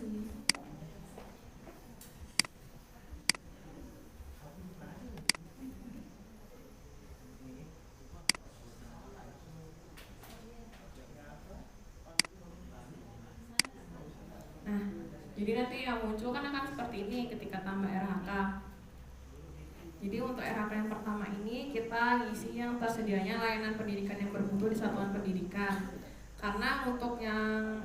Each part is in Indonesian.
sih. Nah, jadi nanti yang muncul kan akan seperti ini ketika tambah RHK. Jadi untuk RHK yang pertama ini kita ngisi yang tersedianya layanan pendidikan yang bermutu di satuan pendidikan. Karena untuk yang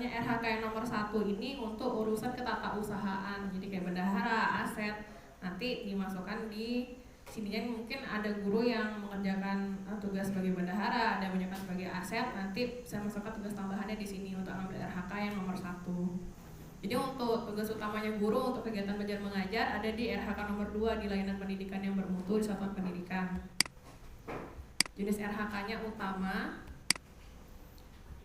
RHK yang nomor 1 ini untuk urusan ketatausahaan. Jadi kayak bendahara, aset, nanti dimasukkan di sininya mungkin ada guru yang mengerjakan tugas sebagai bendahara, ada yang mengerjakan sebagai aset, nanti saya masukkan tugas tambahannya di sini untuk ambil RHK yang nomor 1. Jadi untuk tugas utamanya guru untuk kegiatan belajar mengajar ada di RHK nomor 2 di layanan pendidikan yang bermutu di satuan pendidikan. Jenis RHK-nya utama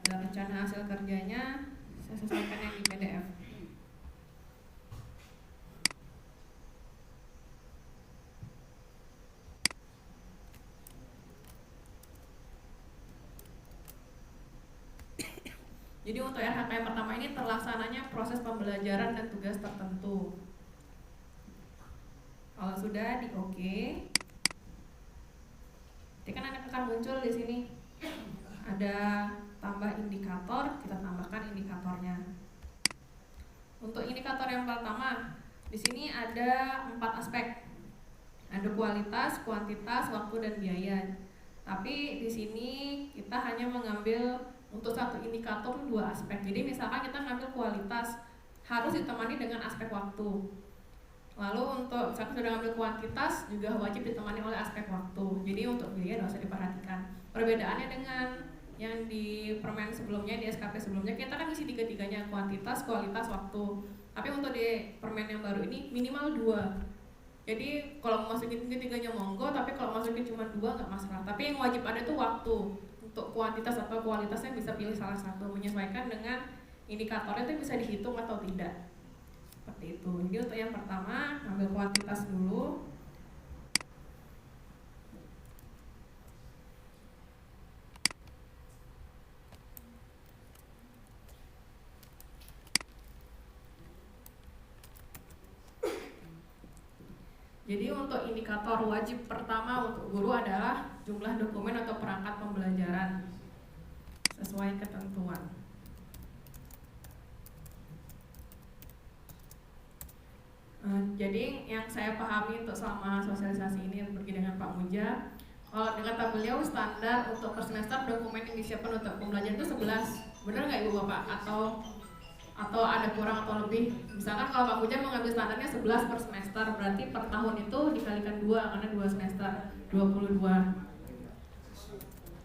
dan rencana hasil kerjanya saya sesuaikan yang di PDF. Jadi untuk RHK yang pertama ini terlaksananya proses pembelajaran dan tugas tertentu. Kalau sudah di oke, nanti kan akan muncul di sini ada tambah indikator, kita tambahkan indikatornya. Untuk indikator yang pertama, di sini ada 4 aspek. Ada kualitas, kuantitas, waktu dan biaya. Tapi di sini kita hanya mengambil untuk satu indikator 2 aspek. Jadi misalkan kita ngambil kualitas harus ditemani dengan aspek waktu. Lalu untuk misalkan sudah ngambil kuantitas juga wajib ditemani oleh aspek waktu. Jadi untuk biaya tidak usah diperhatikan. Perbedaannya dengan yang di permen sebelumnya, di SKP sebelumnya kita kan isi 3-tiganya, kuantitas, kualitas, waktu. Tapi untuk di permen yang baru ini minimal 2. Jadi kalau masukin 3-tiganya monggo, tapi kalau masukin cuma 2 nggak masalah. Tapi yang wajib ada itu waktu. Untuk kuantitas atau kualitasnya bisa pilih salah satu, menyesuaikan dengan indikatornya itu bisa dihitung atau tidak. Seperti itu. Jadi untuk yang pertama ambil kuantitas dulu. Jadi untuk indikator wajib pertama untuk guru adalah jumlah dokumen atau perangkat pembelajaran sesuai ketentuan. Jadi yang saya pahami untuk selama sosialisasi ini pergi dengan Pak Muja, kalau dengan kata beliau standar untuk per semester dokumen yang disiapkan untuk pembelajaran itu 11. Benar nggak Ibu Bapak? Atau ada kurang atau lebih? Misalkan kalau Pak Muja mengambil standarnya 11 per semester, berarti per tahun itu dikalikan 2 karena 2 semester 22.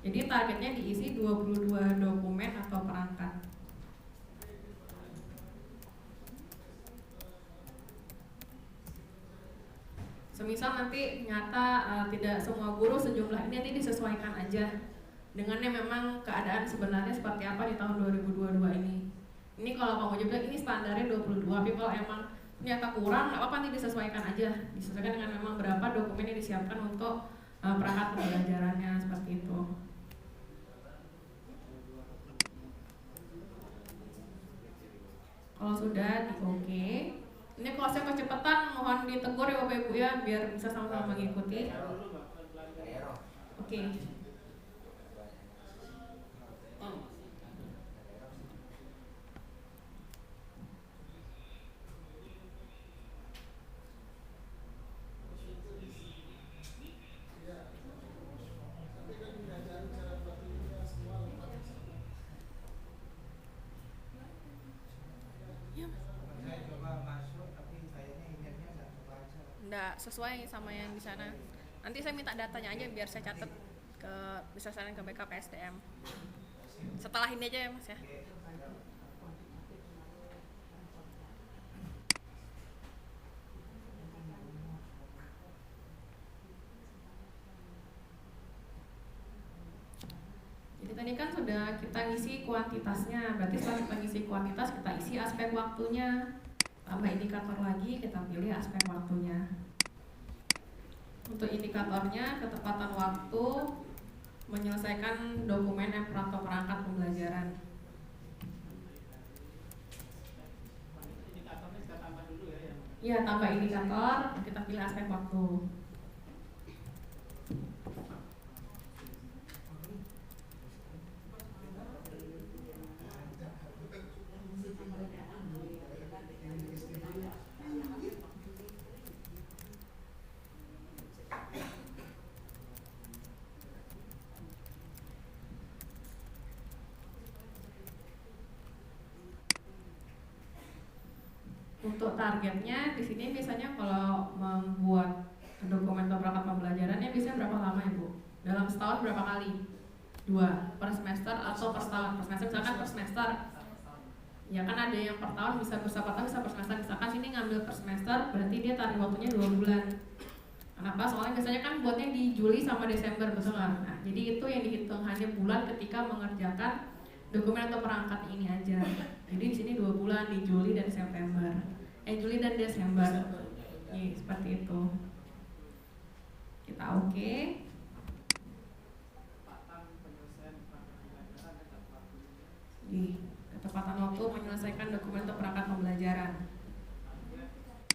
Jadi targetnya diisi 22 dokumen atau perangkat. Semisal nanti nyata tidak semua guru sejumlah ini, nanti disesuaikan aja dengan yang memang keadaan sebenarnya seperti apa di tahun 2022 ini. Ini kalau Pak Muja bilang ini standarnya 22, tapi kalau emang ternyata kurang, nggak apa-apa, nanti disesuaikan aja. Disesuaikan dengan memang berapa dokumen yang disiapkan untuk perangkat pembelajarannya, seperti itu. Kalau sudah di oke. Ini kalau saya kecepatan mohon ditegur ya Bapak Ibu ya, biar bisa sama-sama mengikuti. Oke. Nggak sesuai sama yang di sana. Nanti saya minta datanya aja biar saya catat bisa saran ke BKPSDM. Setelah ini aja ya Mas ya. Jadi tadi kan sudah kita ngisi kuantitasnya, berarti setelah kita ngisi kuantitas kita isi aspek waktunya. Tambah indikator lagi, kita pilih aspek waktunya. Untuk indikatornya ketepatan waktu menyelesaikan dokumen atau perangkat pembelajaran. Ya, tambah indikator, kita pilih aspek waktu. Untuk targetnya di sini biasanya kalau membuat dokumen atau perangkat pembelajarannya biasanya berapa lama ya Bu? Dalam setahun berapa kali? 2 per semester atau per tahun? Per semester misalkan per semester. Ya kan ada yang per tahun bisa bisa per semester. Misalkan sini ngambil per semester berarti dia tarik waktunya 2 bulan. Kenapa? Soalnya biasanya kan buatnya di Juli sama Desember, betul nggak? Nah, jadi itu yang dihitung hanya bulan ketika mengerjakan dokumen atau perangkat ini aja. Jadi di sini 2 bulan di Juli dan September. Juli dan Desember. Nih, seperti itu. Kita oke. Ketepatan waktu menyelesaikan dokumen atau perangkat pembelajaran.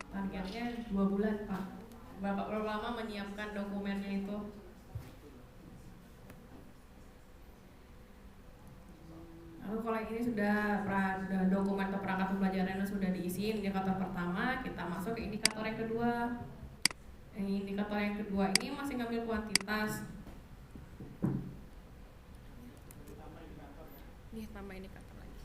Targetnya 2 bulan, Pak. Berapa lama menyiapkan dokumennya itu? Lalu kalau ini sudah dokumen atau perangkat pembelajaran sudah diisi indikator pertama, kita masuk ke indikator yang kedua. Indikator yang kedua ini masih ngambil kuantitas. Nih, tambah indikator lagi.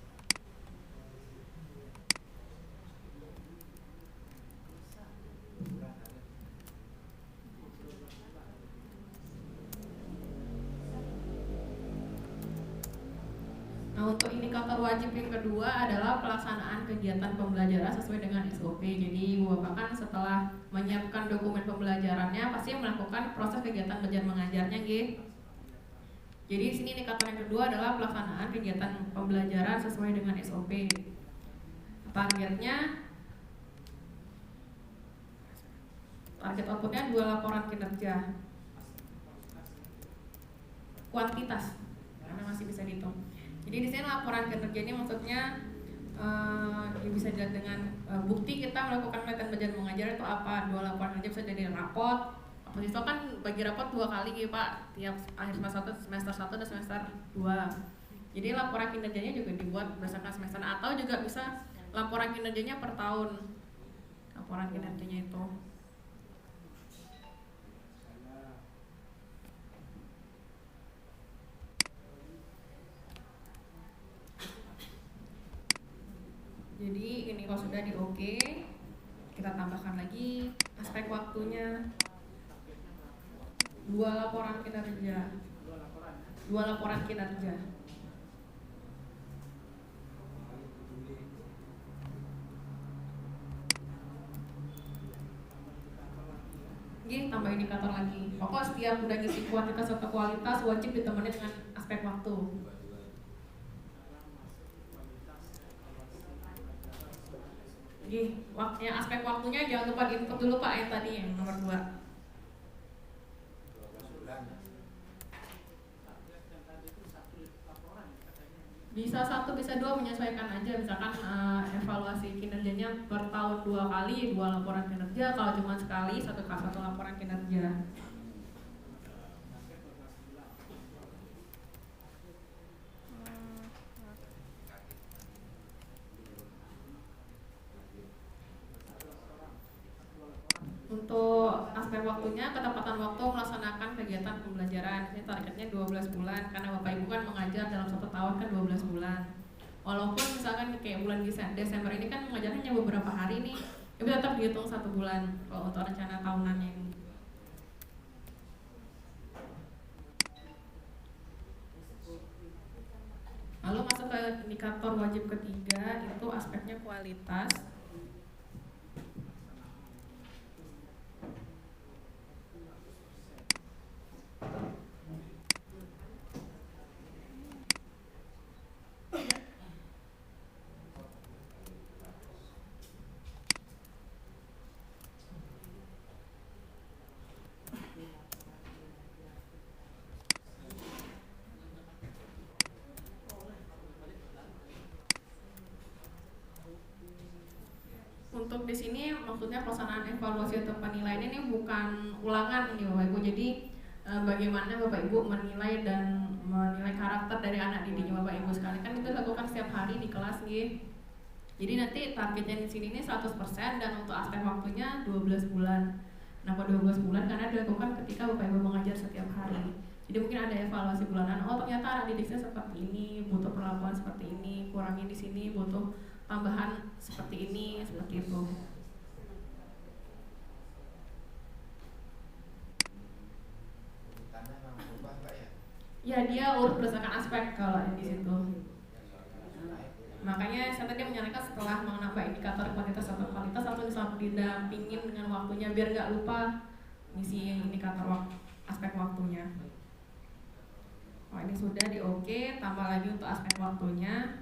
Nah, untuk indikator wajib yang kedua adalah pelaksanaan kegiatan pembelajaran sesuai dengan SOP. Jadi, Bapak kan setelah menyiapkan dokumen pembelajarannya pasti melakukan proses kegiatan belajar mengajarnya, gitu. Jadi, di sini indikator yang kedua adalah pelaksanaan kegiatan pembelajaran sesuai dengan SOP. Target outputnya 2 laporan kinerja. Kuantitas, karena masih bisa dihitung. Jadi di sini laporan kinerja ini maksudnya bisa dilihat dengan bukti kita melakukan penelitian belajar mengajar itu apa. 2 laporan kinerja bisa jadi rapot. Mahasiswa kan bagi rapot 2 kali gitu Pak, tiap akhir semester 1 dan semester 2. Jadi laporan kinerjanya juga dibuat berdasarkan semester atau juga bisa laporan kinerjanya per tahun. Laporan kinerjanya itu. Jadi ini kalau sudah di oke, kita tambahkan lagi aspek waktunya. 2 laporan kinerja. 2 laporan kinerja. Ini tambah indikator lagi. Pokok setiap udah ngisi kuantitas atau kualitas wajib ditemani dengan aspek waktu. Waktunya, aspek waktunya jangan lupa di-input dulu Pak yang tadi yang nomor 2. Bisa 1, bisa 2, menyesuaikan aja. Misalkan evaluasi kinerjanya per tahun 2 kali, 2 laporan kinerja. Kalau cuma sekali, 1 laporan kinerja. Untuk aspek waktunya, ketepatan waktu melaksanakan kegiatan pembelajaran. Ini targetnya 12 bulan karena Bapak Ibu kan mengajar dalam 1 tahun kan 12 bulan. Walaupun misalkan kayak bulan Desember ini kan mengajarnya hanya beberapa hari nih, tapi tetap dihitung 1 bulan kalau untuk rencana tahunannya ini. Lalu masuk ke indikator wajib ketiga, itu aspeknya kualitas. di sini maksudnya pelaksanaan evaluasi atau penilaian ini bukan ulangan ini Bapak Ibu. Jadi bagaimana Bapak Ibu menilai dan menilai karakter dari anak didiknya Bapak Ibu sekalian, kan itu dilakukan setiap hari di kelas nih. Jadi nanti targetnya di sini ini 100% dan untuk aspek waktunya 12 bulan. Kenapa 12 bulan? Karena dilakukan ketika Bapak Ibu mengajar setiap hari. Jadi mungkin ada evaluasi bulanan. Oh ternyata anak didiknya seperti ini, butuh perlakuan seperti ini, kurangin di sini, butuh tambahan seperti ini, seperti itu. Ya dia urut berdasarkan aspek kalau yang di situ. Makanya saya tadi menyarankan setelah menambah indikator kuantitas atau kualitas langsung didampingin dengan waktunya biar nggak lupa ngisi indikator aspek waktunya. Oh ini sudah di oke, tambah lagi untuk aspek waktunya.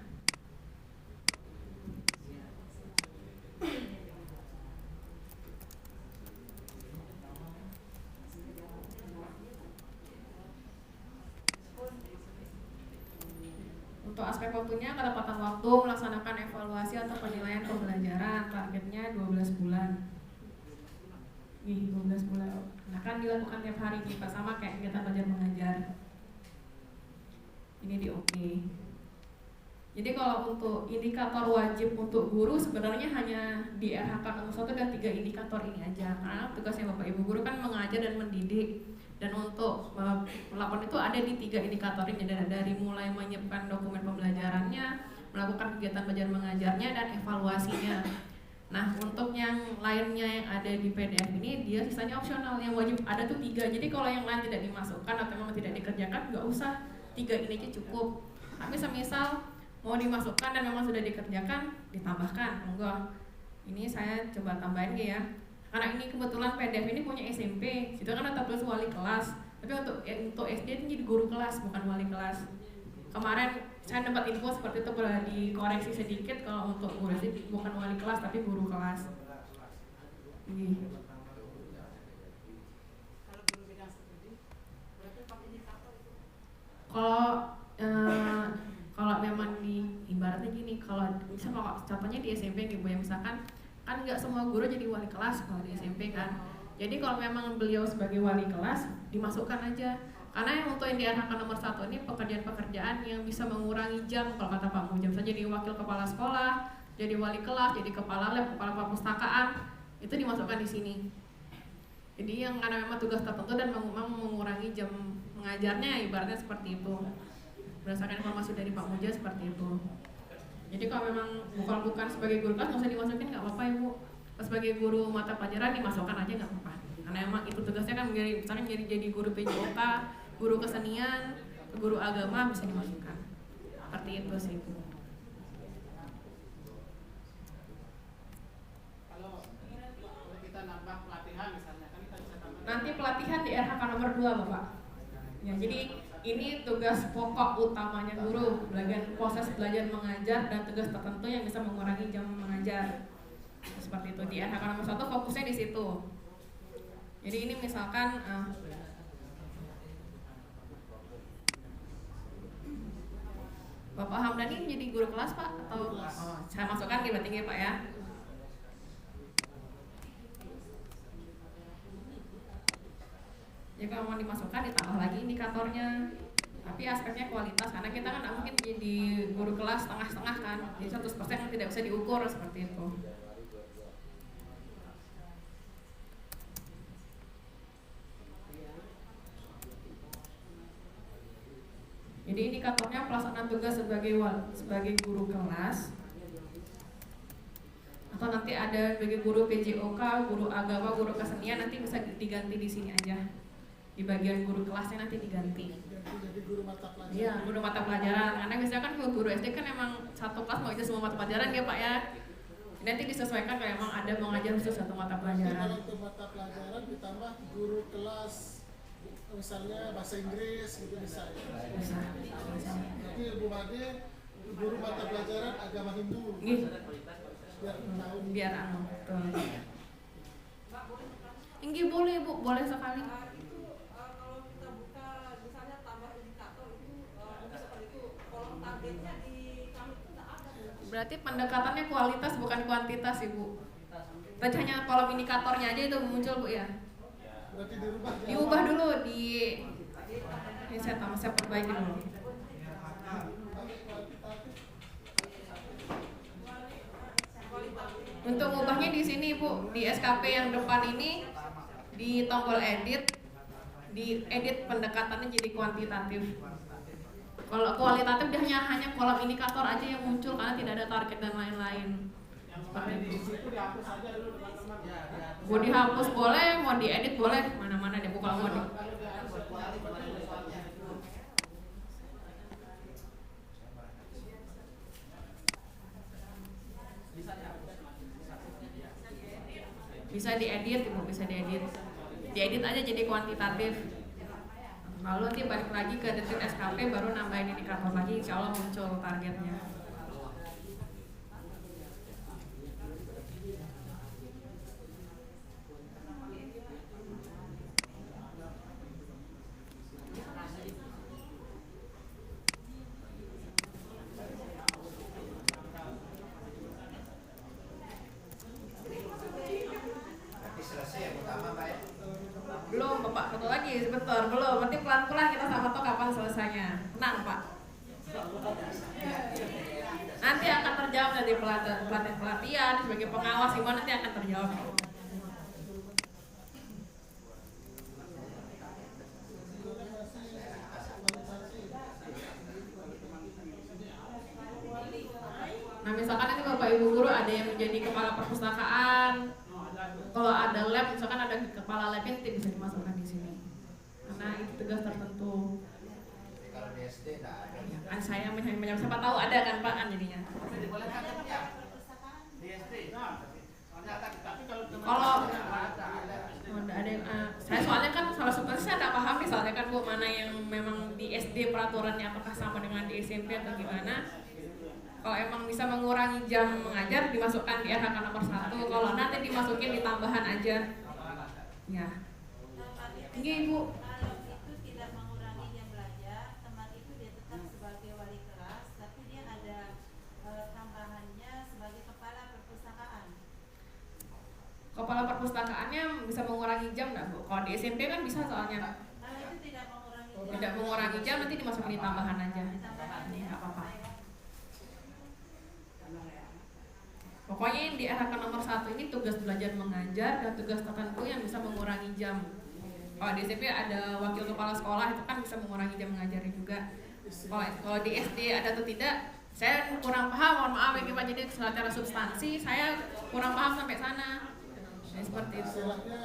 Untuk aspek waktunya, ketepatan waktu melaksanakan evaluasi atau penilaian pembelajaran, targetnya 12 bulan. Nih, 12 bulan. Nah kan dilakukan tiap hari nih, sama kayak kegiatan belajar mengajar. Ini di oke. Jadi kalau untuk indikator wajib untuk guru sebenarnya hanya di RHK nomor 1 dan 3 indikator ini aja. Karena tugasnya Bapak Ibu guru kan mengajar dan mendidik. Dan untuk melakukan itu ada di 3 indikator ini, dari mulai menyiapkan dokumen pembelajarannya, melakukan kegiatan belajar mengajarnya, dan evaluasinya. Nah untuk yang lainnya yang ada di PDF ini dia sisanya opsional, yang wajib ada tuh 3. Jadi kalau yang lain tidak dimasukkan atau memang tidak dikerjakan nggak usah, 3 ini aja cukup. Tapi semisal mau dimasukkan dan memang sudah dikerjakan ditambahkan, enggak. Ini saya coba tambahin ya. Karena ini kebetulan PDF ini punya SMP, situ kan ada tulis wali kelas. Tapi untuk SD ini jadi guru kelas, bukan wali kelas. Kemarin saya dapat info seperti itu, boleh dikoreksi sedikit kalau untuk guru SD bukan wali kelas tapi guru kelas. Ini. Kalau memang di ibaratnya gini, kalau misalnya contohnya di SMP nih Bu, ya misalkan kan nggak semua guru jadi wali kelas kalau di SMP kan. Jadi kalau memang beliau sebagai wali kelas dimasukkan aja, karena yang untuk yang di RHK nomor 1 ini pekerjaan-pekerjaan yang bisa mengurangi jam. Kalau kata Pak Mujam, saya jadi wakil kepala sekolah, jadi wali kelas, jadi kepala lab, kepala perpustakaan, itu dimasukkan di sini. Jadi yang karena memang tugas tertentu dan memang mengurangi jam mengajarnya, ibaratnya seperti itu. Berdasarkan informasi dari Pak Mujam seperti itu. Jadi kalau memang bukan sebagai guru kelas nggak usah dimasukin, nggak apa-apa ya Bu. Sebagai guru mata pelajaran dimasukkan aja nggak apa-apa. Karena emang itu tugasnya kan misalnya jadi guru PJOK, guru kesenian, guru agama bisa dimasukkan. Seperti itu sih Bu. Kalau kita nambah pelatihan misalnya kan kita bisa tambah. Nanti pelatihan di RHK nomor 2 Bapak. Ya jadi ini tugas pokok utamanya guru, proses belajar mengajar dan tugas tertentu yang bisa mengurangi jam mengajar. Seperti itu di RHK nomor 1 fokusnya di situ. Jadi ini misalkan Bapak Hamdani jadi guru kelas Pak atau saya masukkan berarti ya Pak ya. Ya kalau mau dimasukkan ditambah lagi indikatornya. Tapi aspeknya kualitas, karena kita kan nggak mungkin jadi guru kelas setengah-setengah kan. Jadi 100% kan tidak bisa diukur seperti itu. Jadi indikatornya pelaksanaan tugas sebagai guru kelas, atau nanti ada sebagai guru PJOK, guru agama, guru kesenian, nanti bisa diganti di sini aja. Di bagian guru kelasnya nanti diganti. Jadi guru mata pelajaran. Iya, guru mata pelajaran. Karena misalkan guru SD kan emang satu kelas mau itu semua mata pelajaran ya Pak ya. Nanti disesuaikan kalau emang ada mengajar khusus satu mata pelajaran. Kalau untuk mata pelajaran ditambah guru kelas misalnya bahasa Inggris gitu bisa ya. Bisa. Jadi Bu Made guru mata pelajaran agama Hindu. Biar betul. Enggak boleh Bu, boleh sekali. Berarti pendekatannya kualitas bukan kuantitas Ibu. Tadi hanya kolom indikatornya aja itu muncul Bu ya. Berarti Diubah dulu ini saya perbaiki dulu. Untuk mengubahnya di sini Bu, di SKP yang depan ini di tombol edit, di edit pendekatannya jadi kuantitatif. Kalau kualitatif dia hanya kolom indikator aja yang muncul karena tidak ada target dan lain-lain. Mau dihapus boleh, mau diedit boleh, mana-mana deh Bu kalau mau di. Bisa diedit, Ibu, bisa diedit. Diedit aja jadi kuantitatif. Lalu nanti balik lagi ke detik SKP baru nambahin indikator lagi, insya Allah muncul targetnya. Belum Bapak, satu lagi sebentar, belum. Nanti pelan-pelan kita sama tahu kapan selesainya. Tenang Pak. Nanti akan terjawab dari pelatihan sebagai pengawas Ibu, nanti akan terjawab. Nah misalkan nanti Bapak Ibu guru ada yang menjadi kepala perpustakaan, kalau ada lab, misalkan ada kepala labnya nanti bisa dimasukkan di sini, karena itu tugas tertentu. Kalau di SD tidak ada. Ya, kan saya menyamar siapa tahu ada kan Pak kan jadinya. Di SD. Tapi Kalau ada yang, saya soalnya kan salah satu saya tidak paham nih soalnya kan Bu mana yang memang di SD peraturannya apakah sama dengan di SMP atau gimana. Kalau emang bisa mengurangi jam mengajar dimasukkan di RHK nomor 1. Kalau nanti dimasukin di tambahan aja. Ya. Ini Ibu. Kalau itu tidak mengurangi jam belajar, teman itu dia tetap sebagai wali kelas, tapi dia ada tambahannya sebagai kepala perpustakaan. Kepala perpustakaannya bisa mengurangi jam nggak Bu? Kalau di SMP kan bisa soalnya. Kalau itu tidak mengurangi jam. Tidak mengurangi jam nanti dimasukin di tambahan aja. Ini nggak apa-apa. Pokoknya yang di RHK nomor 1 ini tugas belajar mengajar dan tugas tertentu yang bisa mengurangi jam. Kalau di SMP ada wakil kepala sekolah itu kan bisa mengurangi jam mengajarnya juga. Kalau di SD ada atau tidak, saya kurang paham, mohon maaf ya Pak. Jadi secara substansi saya kurang paham sampai sana. Ya, seperti itu. Istilahnya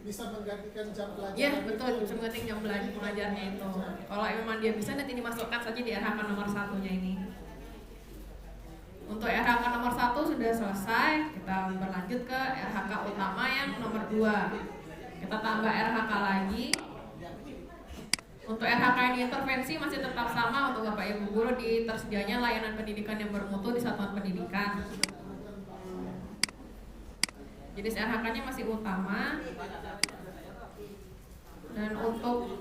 bisa menggantikan jam pelajaran. Ya betul, bisa menggantikan jam belajar mengajarnya itu. Kalau memang dia bisa nanti dimasukkan saja di RHK nomor 1-nya ini. Untuk RHK nomor 1 sudah selesai, kita berlanjut ke RHK utama yang nomor 2. Kita tambah RHK lagi. Untuk RHK yang diintervensi masih tetap sama untuk Bapak Ibu guru di tersedianya layanan pendidikan yang bermutu di satuan pendidikan. Jadi RHK-nya masih utama. Dan untuk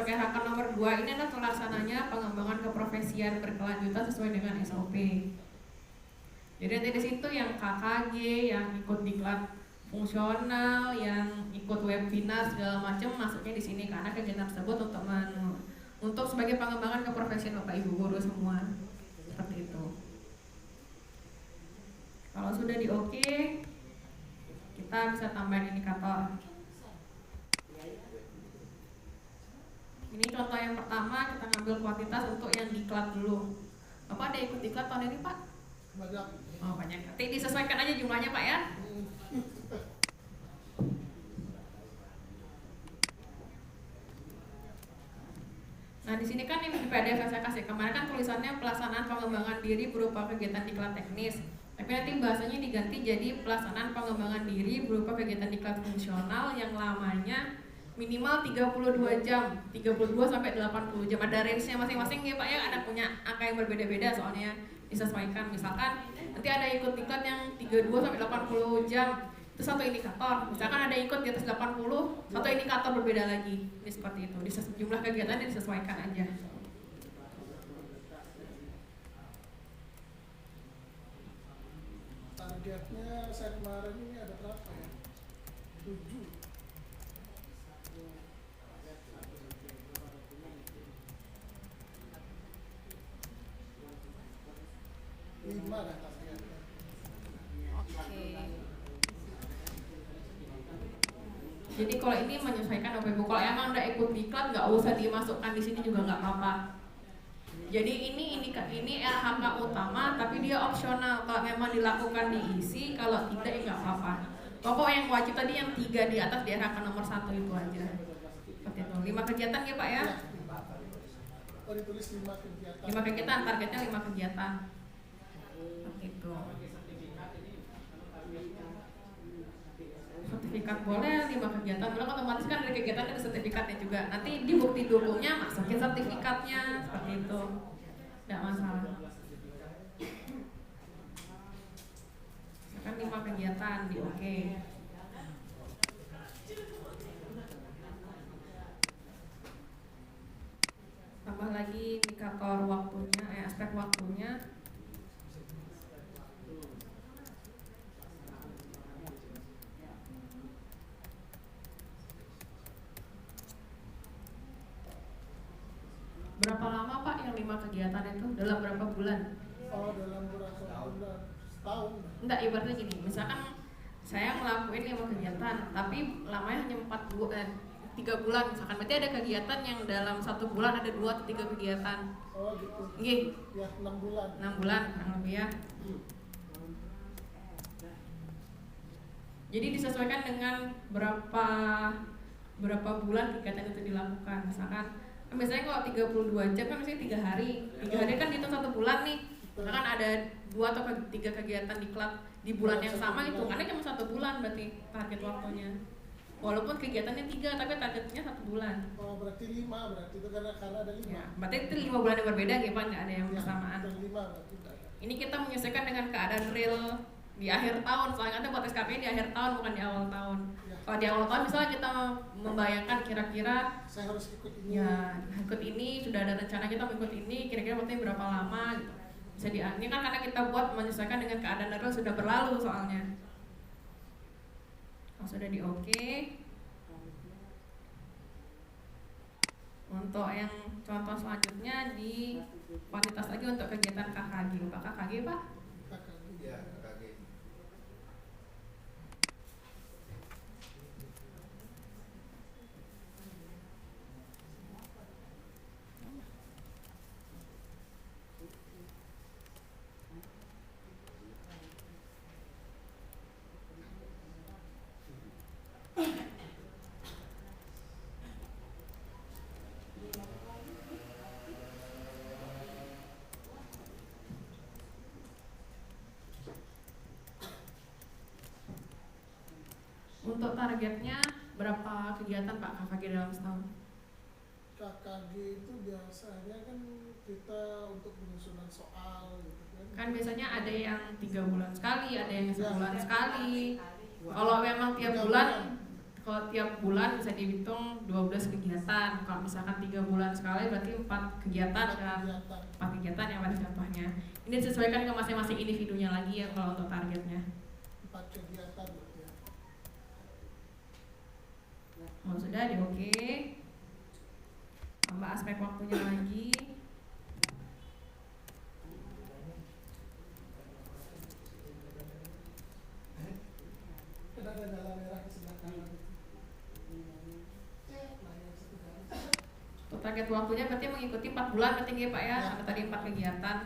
RHK nomor 2 ini adalah pelaksananya pengembangan keprofesian berkelanjutan sesuai dengan SOP. Jadi nanti di situ yang KKG, yang ikut diklat fungsional, yang ikut webinar segala macam masuknya di sini karena kegiatan tersebut untuk sebagai pengembangan keprofesian Bapak Ibu guru semua. Seperti itu. Kalau sudah di oke, kita bisa tambahin indikator. Ini contoh yang pertama, kita ngambil kuantitas untuk yang diklat dulu. Bapak ada ikut diklat tahun ini Pak? Banyak. Oh banyak. Nanti disesuaikan aja jumlahnya Pak ya. Nah di sini kan ini di PDF yang saya kasih kemarin kan tulisannya pelaksanaan pengembangan diri berupa kegiatan diklat teknis. Tapi nanti bahasanya diganti jadi pelaksanaan pengembangan diri berupa kegiatan diklat fungsional yang lamanya minimal 32 jam, 32 sampai 80 jam. Ada range-nya masing-masing ya Pak ya, ada punya angka yang berbeda-beda soalnya disesuaikan. Misalkan nanti ada ikut diklat yang 32 sampai 80 jam, itu satu indikator. Misalkan ada ikut di atas 80, satu indikator berbeda lagi. Ini seperti itu. Jumlah kegiatan disesuaikan aja. targetnya saya kemarin ini ada berapa ya? 7. 5 dah targetnya. Oke. Jadi kalau ini menyesuaikan Bapak Ibu. Kalau emang udah ikut diklat nggak usah dimasukkan di sini juga nggak apa-apa. Jadi ini RHK utama tapi dia opsional. Kalau memang dilakukan diisi, kalau tidak ya nggak apa-apa. Pokok yang wajib tadi yang 3 di atas di RHK nomor 1 itu aja. Seperti itu. 5 kegiatan ya Pak ya? Oh ditulis 5 kegiatan. 5 kegiatan, targetnya 5 kegiatan. Seperti itu. Sertifikat boleh, 5 kegiatan boleh, otomatis kan dari kegiatan ada sertifikatnya juga. Nanti di bukti dukungnya masukin sertifikatnya, seperti itu. Tidak masalah. Misalkan 5 kegiatan di oke. Tambah lagi indikator waktunya, aspek waktunya. Berapa lama Pak yang 5 kegiatan itu? Dalam berapa bulan? Oh dalam berapa bulan? Setahun. Enggak, ibaratnya gini, misalkan saya ngelakuin 5 kegiatan, tapi lamanya hanya 3 bulan misalkan. Berarti ada kegiatan yang dalam 1 bulan ada 2 atau 3 kegiatan. Oh gitu. Nggih. Ya 6 bulan. 6 bulan kurang lebih ya. Jadi disesuaikan dengan berapa bulan kegiatan itu dilakukan. Misalkan biasanya kalau 32 jam kan mesti 3 hari. 3 hari kan dihitung 1 bulan nih. Misalkan ada 2 atau 3 kegiatan diklat di bulan yang sama, hitungannya cuma 1 bulan berarti target waktunya. Walaupun kegiatannya 3 tapi targetnya 1 bulan. Oh berarti 5 berarti itu karena ada 5. Ya, berarti itu 5 bulan yang berbeda gitu Pak, nggak ada yang Ya, bersamaan. ada 5 berarti tidak ada. Ini kita menyesuaikan dengan keadaan real di akhir tahun, soalnya kan buat SKP di akhir tahun bukan di awal tahun. Ya. Kalau di awal tahun misalnya kita membayangkan kira-kira Saya harus ikut ini. ya ikut ini, sudah ada rencana kita mau ikut ini, kira-kira waktunya berapa lama gitu. Bisa ini kan karena kita buat menyesuaikan dengan keadaan real sudah berlalu soalnya. Kalau sudah di oke. Untuk yang contoh selanjutnya di kuantitas lagi untuk kegiatan KKG. Pak KKG Pak? Ya, KKG. Untuk targetnya berapa kegiatan Pak KKG dalam setahun? KKG itu biasanya kan kita untuk penyusunan soal gitu kan. Kan biasanya ada yang 3 bulan sekali, ada yang sebulan Ya. sekali. Wah. Kalau memang tiap 3 bulan, kalau tiap bulan bisa dihitung 12 kegiatan. Kalau misalkan 3 bulan sekali berarti 4 kegiatan kan. 4 kegiatan yang pada contohnya. Ini disesuaikan ke masing-masing individunya lagi ya kalau untuk targetnya. 4 kegiatan berarti ya. Kalau sudah di oke. Tambah aspek waktunya lagi. Ada dalam merah di sebelah kanan itu. Layar satu garis. Untuk target waktunya berarti mengikuti 4 bulan berarti ya Pak ya, Ya. karena tadi 4 kegiatan.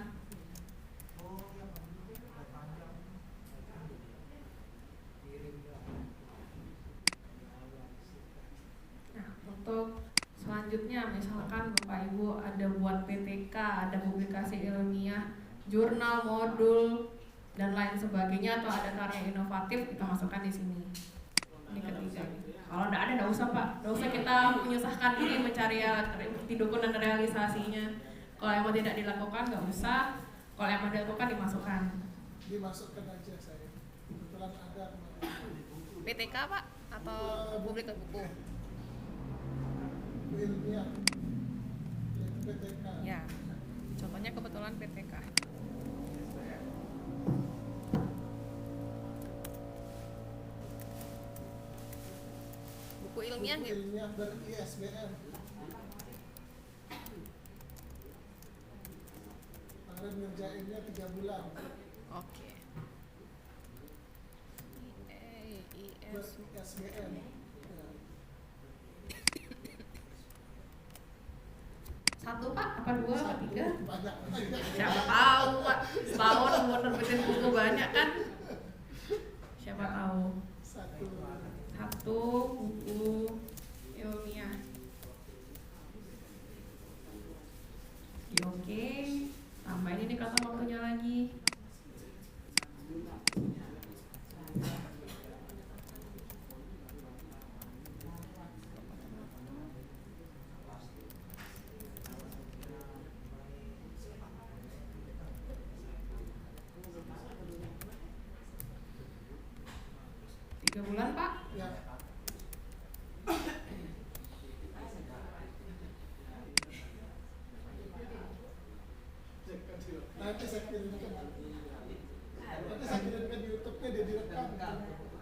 Nah, untuk selanjutnya misalkan Bapak Ibu ada buat PTK, ada publikasi ilmiah, jurnal, modul dan lain sebagainya, atau ada karya inovatif, kita masukkan di sini. Ini ketiga. Kalau tidak usah Pak, tidak usah kita menyusahkan diri mencari bukti dukung dan realisasinya. Kalau yang tidak dilakukan nggak usah, kalau yang dilakukan dimasukkan. Dimasukkan aja saya. Kebetulan ada kemarin. PTK Pak atau publikasi buku? Ilmiah. Yaitu PTK. Ya, contohnya kebetulan PTK. ilmiah buku nggak? ilmiah ber-ISBN. Kemarin ngerjainnya 3 bulan. Oke. Ber-ISBN. Ya. Satu Pak, apa dua, apa Satu, tiga? banyak. Siapa tahu Pak, setahun mau nerbitin buku banyak kan? Siapa tahu. Satu buku ilmiah. Oke, tambahin ini kata waktunya lagi. Tiga bulan Pak. Ya. Nanti saya kirimkan. Nanti saya kirimkan di YouTube-nya, dia direkam.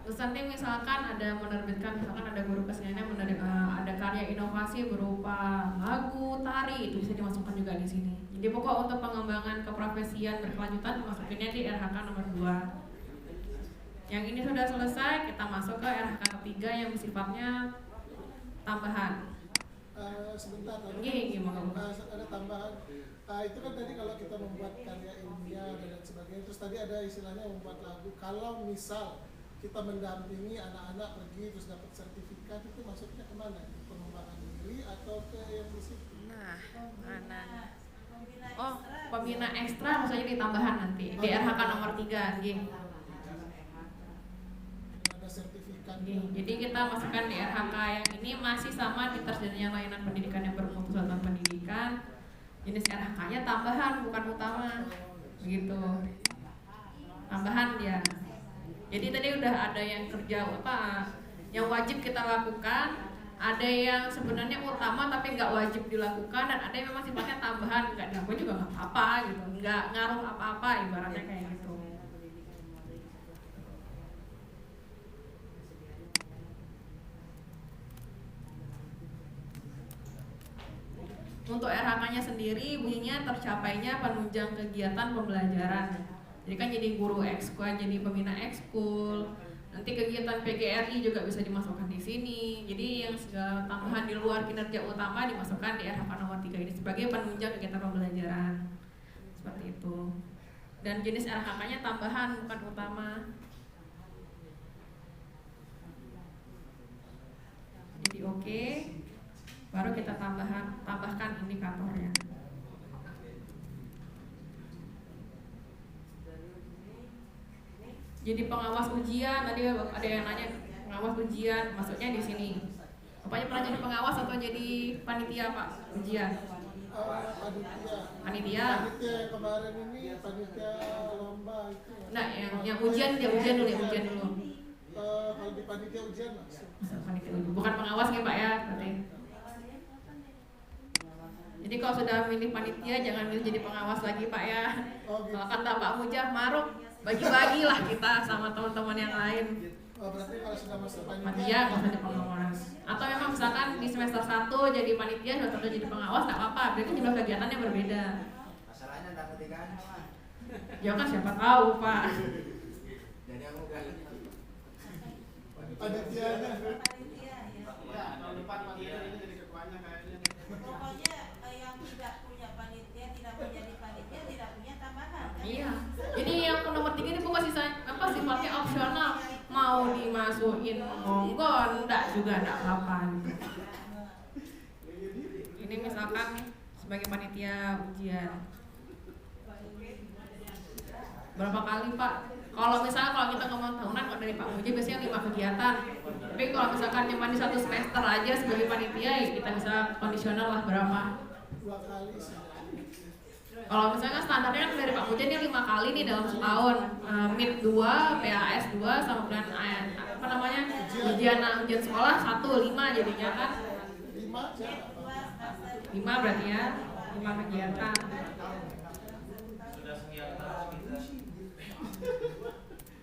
Terus nanti misalkan ada menerbitkan, misalkan ada guru keseniannya ada karya inovasi berupa lagu, tari, itu bisa dimasukkan juga di sini. Jadi pokok untuk pengembangan keprofesian berkelanjutan masukinnya di RHK nomor 2. Yang ini sudah selesai, kita masuk ke RHK ketiga yang sifatnya tambahan. Sebentar, Ada tambahan. Itu kan tadi kalau kita membuat karya ilmiah dan sebagainya, terus tadi ada istilahnya membuat lagu. Kalau misal kita mendampingi anak-anak pergi terus dapat sertifikat, itu masuknya kemana? Pengembangan diri atau ke yang di situ? Nah, mana? Oh, pembina ekstra maksudnya di tambahan nanti di RHK nomor 3, nggih. Ada sertifikat. Jadi kita masukkan di RHK yang ini masih sama di tersedia layanan pendidikan yang bermutu satuan pendidikan. Jenis RHK-nya tambahan bukan utama. Begitu. Tambahan dia. Jadi tadi udah ada yang kerja yang wajib kita lakukan, ada yang sebenarnya utama tapi nggak wajib dilakukan, dan ada yang memang sifatnya tambahan, nggak dilakukan juga nggak apa-apa gitu, nggak ngaruh apa-apa ibaratnya kayak gitu. Untuk RHK-nya sendiri bunyinya tercapainya penunjang kegiatan pembelajaran. Jadi kan jadi guru ekskul, jadi pembina ekskul. Nanti kegiatan PGRI juga bisa dimasukkan di sini. Jadi yang segala tambahan di luar kinerja utama dimasukkan di RHK nomor 3 ini sebagai penunjang kegiatan pembelajaran. Seperti itu. Dan jenis RHK-nya tambahan bukan utama. Jadi oke. Baru kita tambahkan indikatornya. Jadi pengawas ujian, tadi ada yang nanya pengawas ujian, maksudnya di sini. Bapaknya pernah jadi pengawas atau jadi panitia Pak ujian? Panitia. Panitia yang kemarin ini panitia lomba itu. Nah, yang ujian dulu. Kalau di panitia ujian langsung. Panitia ujian. Bukan pengawas nih Pak ya, berarti. Jadi kalau sudah milih panitia jangan milih jadi pengawas lagi Pak ya. Oh, gitu. Kalau kata Pak Mujah, maruk bagi-bagi lah kita sama teman-teman yang lain. Oh, berarti kalau sudah masuk Panitia nggak usah jadi pengawas. Atau memang misalkan di semester 1 jadi panitia, semester 2 jadi pengawas, nggak apa-apa. Berarti jumlah kegiatannya berbeda. Masalahnya nggak ngerti kan? Ya kan siapa tahu Pak. Jadi aku kan panitianya. Ya, tahun depan panitia ini jadi ketuanya kayaknya. Pokoknya yang tidak punya panitia, tidak menjadi panitia, tidak punya tambahan. Iya. Jadi yang nomor 3 ini bukan sifatnya opsional. Mau dimasukin monggo, enggak juga enggak apa-apa. Ini misalkan nih sebagai panitia ujian. Berapa kali Pak? Kalau kita ngomong tahunan, kalau dari Pak Muji biasanya 5 kegiatan. Tapi kalau misalkan cuma di 1 semester aja sebagai panitia, ya kita bisa kondisional lah berapa. 2 kali sih. Kalau misalnya standarnya kan dari Pak Muji ini 5 kali nih dalam setahun. MIT 2, PAS 2, sama kemudian ujian sekolah 1, 5 jadinya kan. 5 berarti ya, 5 kegiatan. sudah sekian tahun kita.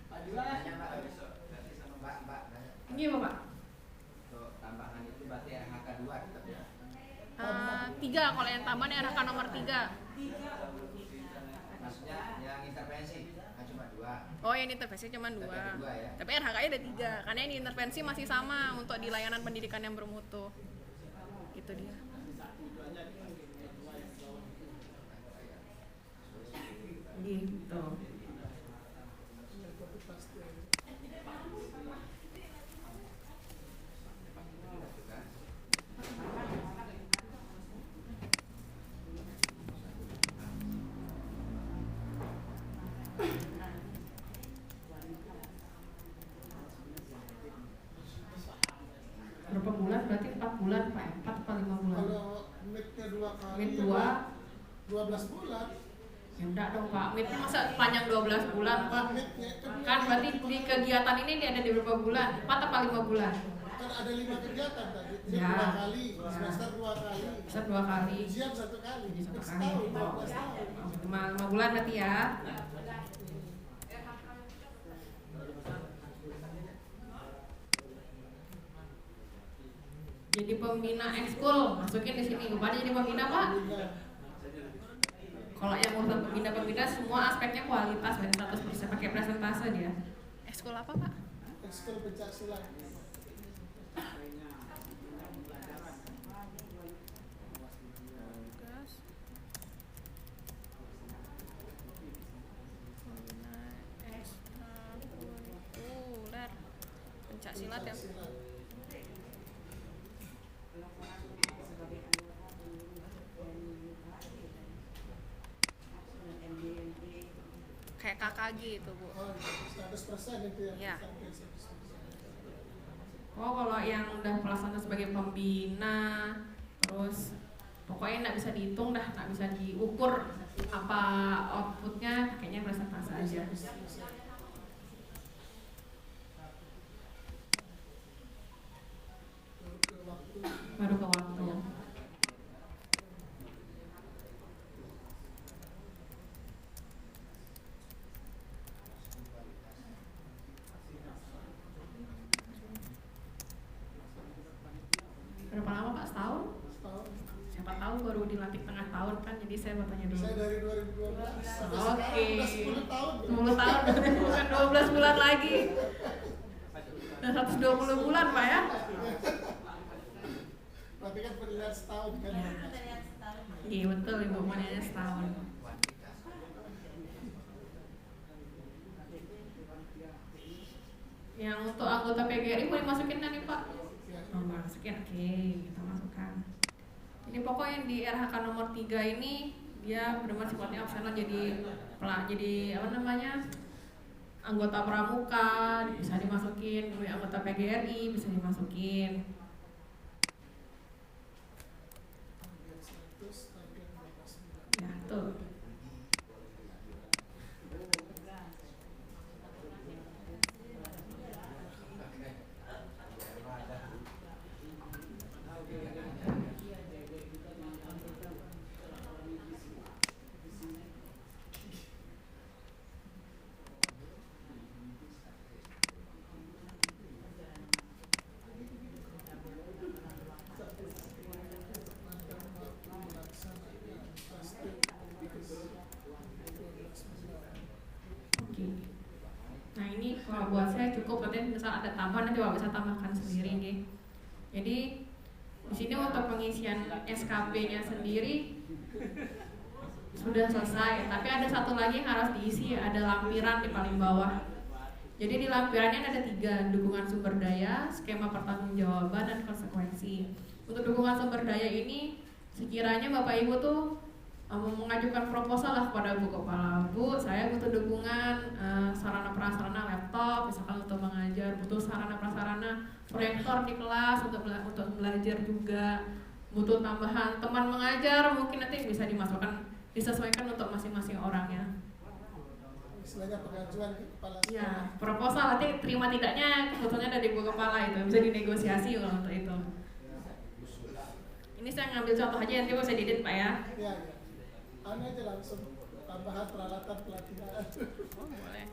Tanya Pak besok, nanti sama Mbak. Iya Bapak. tambahan itu berarti RHK 2 tetap ya. 3 kalau yang tambahan RHK nomor 3. Maksudnya yang intervensi cuma 2. Oh, yang intervensi cuma 2. Tapi ada 2 ya. Tapi RHK-nya ada 3, karena yang di intervensi masih sama untuk di layanan pendidikan yang bermutu. Itu dia. Gitu. Tapi pasti Berapa bulan? Berarti 4 bulan, Pak. 4 atau 5 bulan? kalau midnya 2 kali Mid ya 2. 12 bulan. Ya enggak dong, Pak. Midnya masa panjang 12 bulan, Pak? Midnya Kan berarti di kegiatan ini dia ada di berapa bulan? 4 atau 5 bulan? kan ada 5 kegiatan tadi. Ya. 2 kali, semester 2 kali. Bisa 2 kali. Ujian 1 kali. Jadi 1 kali. Setahun, Oh. 12 tahun. 5 bulan berarti ya. Jadi pembina ekskul, masukin di sini. Bupati jadi pembina, Pak. Kalau yang urusan pembina semua aspeknya kualitas dan 100% pakai presentase dia. Ekskul apa, Pak? Ekskul pencak silat. Ekstrakurikuler pencak silat ya. Kayak KKG itu, Bu. Oh, 100% itu ya. Ya. Sampai 100%. Oh, kalau yang udah pelaksana sebagai pembina, terus pokoknya nggak bisa dihitung dah, nggak bisa diukur apa outputnya, pakainya presentase aja. Baru ke waktu. Berapa lama, Pak? Setahun? Setahun. Siapa tahu baru dilantik tengah tahun kan, jadi saya bertanya dulu. Saya dari 2012 sampai Oke. sekarang udah 10 tahun. 10 tahun, bukan 12 bulan lagi. Dan 120 bulan, Pak ya? Tapi kan penilaian setahun kan. Ya. Penilaian setahun. Iya betul, Ibu, penilaiannya setahun. Yang untuk anggota PGRI boleh masukin kan nih, Pak? Ya. Oh, masukin, oke, kita masukkan. Ini pokoknya yang di RHK nomor 3 ini dia benar sifatnya opsional, jadi apa namanya, anggota pramuka bisa dimasukin, kemudian anggota PGRI bisa dimasukin. Target 100, target 12 bulan. Ya, tuh. Oke. Nah ini kalau buat saya cukup, nanti misal ada tambahan nanti Bapak bisa tambahkan sendiri nih. Jadi di sini untuk pengisian SKP-nya sendiri sudah selesai, tapi ada satu lagi yang harus diisi, ada lampiran di paling bawah. Jadi di lampirannya ada 3, dukungan sumber daya, skema pertanggungjawaban, dan konsekuensi. Untuk dukungan sumber daya ini, sekiranya Bapak Ibu tuh mau mengajukan proposal lah kepada Bu Kepala, Bu, saya butuh dukungan sarana prasarana laptop, misalkan untuk mengajar, butuh sarana prasarana proyektor di kelas untuk belajar juga, butuh tambahan teman mengajar, mungkin nanti bisa dimasukkan, disesuaikan untuk masing-masing orangnya. Istilahnya pengajuan ke kepala Ya, proposal nanti terima tidaknya keputusannya dari Bu Kepala, itu bisa dinegosiasi kalau untuk itu. Ini saya ngambil contoh aja, nanti bisa diedit Pak ya. Ya, ya. Anu aja langsung tambahan peralatan pelatihan. Oh, boleh.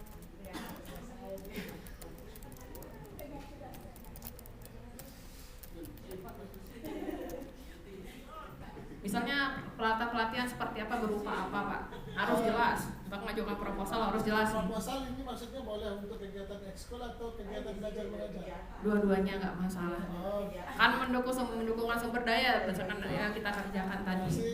jelas. Proposal ini maksudnya boleh untuk kegiatan ekskul atau kegiatan belajar mengajar? Dua-duanya nggak masalah. Oh, Kan mendukungkan sumber daya berdasarkan ya kita kerjakan tadi. masih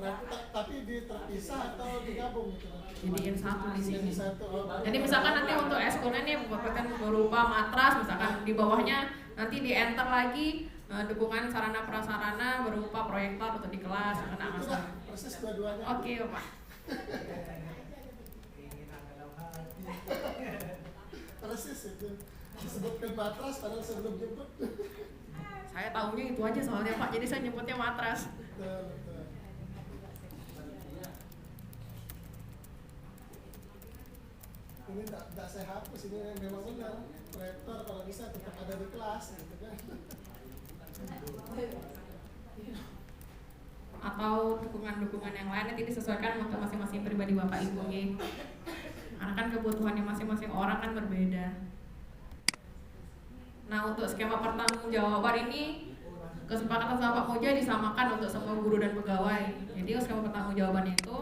berarti tapi terpisah atau digabung gitu? Jadiin satu di sini. Jadi satu. Oh, Jadi misalkan nanti untuk ekskulnya nih bukan berupa matras, misalkan di bawahnya nanti di enter lagi dukungan sarana prasarana berupa proyektor untuk di kelas, kena itu masalah. dah proses dua-duanya. Oke Pak. Persis itu disebutkan matras padahal sebelum jemput. Saya tahunya itu aja soalnya Pak, jadi saya nyebutnya matras. Betul. Ini tidak saya hapus, ini memang benar proyektor kalau bisa tetap ada di kelas gitu kan. Atau dukungan-dukungan yang lain nanti disesuaikan untuk masing-masing pribadi Bapak Ibu ya. Karena kan kebutuhannya masing-masing orang kan berbeda. Nah untuk skema pertanggungjawaban ini kesepakatan sama Pak Moja disamakan untuk semua guru dan pegawai. Jadi skema pertanggungjawabannya itu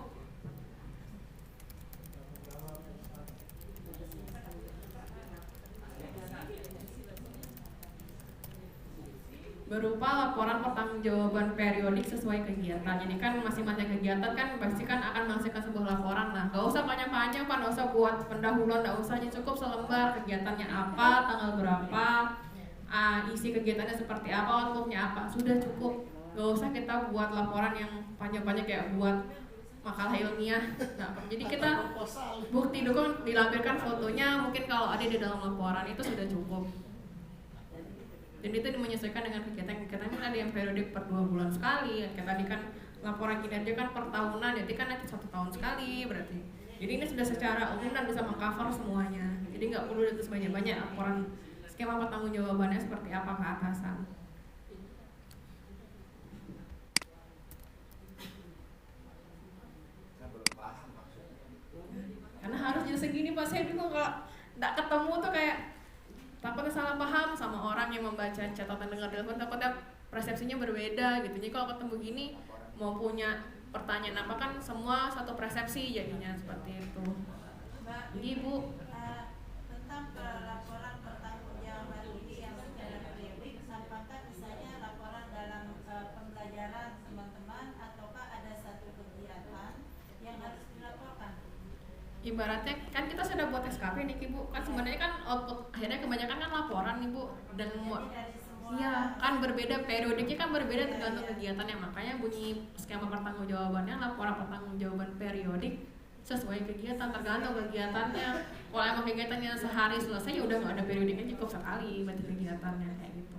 berupa laporan pertanggungjawaban periodik sesuai kegiatan. Jadi kan masing-masing kegiatan kan pasti kan akan menghasilkan sebuah laporan lah. Gak usah panjang-panjang Pak, gak usah buat pendahuluan, gak usah, cukup selembar kegiatannya apa, tanggal berapa, isi kegiatannya seperti apa, outputnya apa, sudah cukup. Gak usah kita buat laporan yang panjang-panjang kayak buat makalah ilmiah. Nah, jadi kita bukti dukung dilampirkan fotonya, mungkin kalau ada di dalam laporan itu sudah cukup. Dan itu menyesuaikan dengan kegiatan-kegiatan kan ada yang periodik per 2 bulan sekali. Kayak tadi kan laporan kinerja kan per tahunan, jadi kan nanti 1 tahun sekali berarti. Jadi ini sudah secara umum dan bisa mengcover semuanya. Jadi nggak perlu ditulis banyak-banyak laporan skema pertanggungjawabannya seperti apa ke atasan. Karena harus jadi segini Pak, saya bingung kalau nggak ketemu tuh kayak takutnya salah paham sama orang yang membaca catatan dengar telepon, takutnya persepsinya berbeda gitu. Jadi kalau ketemu gini mau punya pertanyaan apa kan semua satu persepsi jadinya seperti itu. Mbak, Ibu tentang laporan pertanggungjawaban ini yang secara periodik, apakah misalnya laporan dalam pembelajaran teman-teman ataukah ada satu kegiatan yang harus dilaporkan? ibaratnya kan kita sudah buat SKP nih Ibu, kan sebenarnya kan output akhirnya kebanyakan kan laporan nih Bu, dan iya kan berbeda, periodiknya kan berbeda tergantung kegiatannya, makanya bunyi skema pertanggungjawabannya laporan pertanggungjawaban periodik sesuai kegiatan, tergantung kegiatannya. Kalau emang kegiatannya sehari selesai ya udah nggak ada periodiknya, cukup sekali berarti kegiatannya kayak gitu.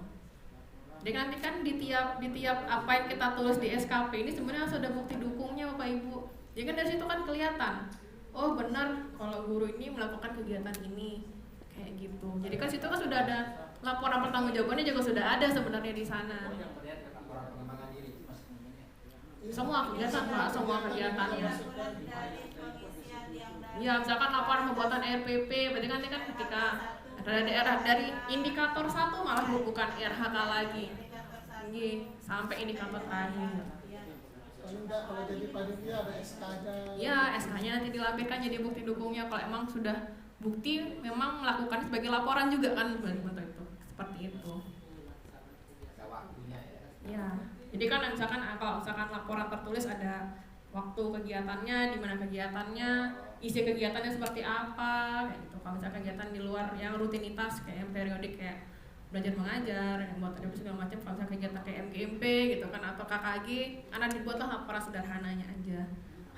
Jadi nanti kan di tiap apa yang kita tulis di SKP ini sebenarnya sudah bukti dukungnya Bapak Ibu. Jadi kan dari situ kan kelihatan, oh benar kalau guru ini melakukan kegiatan ini kayak gitu. Jadi kan situ kan sudah ada laporan pertanggungjawabannya juga sudah ada sebenarnya di sana. Semua kegiatan Pak, semua kegiatannya. Ya misalkan laporan pembuatan RPP, berarti kan ini kan ketika ada daerah dari indikator 1 malah bukan RHK lagi. Ini sampai indikator terakhir. Paling enggak kalau jadi panitia ada SK-nya. Ya, SK-nya nanti dilampirkan jadi bukti dukungnya kalau emang sudah bukti memang melakukan sebagai laporan juga kan bentuk itu. Seperti itu. Ada waktunya ya. Ya. Jadi kan misalkan kalau misalkan laporan tertulis ada waktu kegiatannya, di mana kegiatannya, isi kegiatannya seperti apa kayak gitu. Kalau misalkan kegiatan di luar yang rutinitas kayak yang periodik kayak belajar mengajar, yang buat ada segala macam, kalau misalkan kegiatan kayak MGMP gitu kan atau KKG, karena dibuatlah laporan sederhananya aja.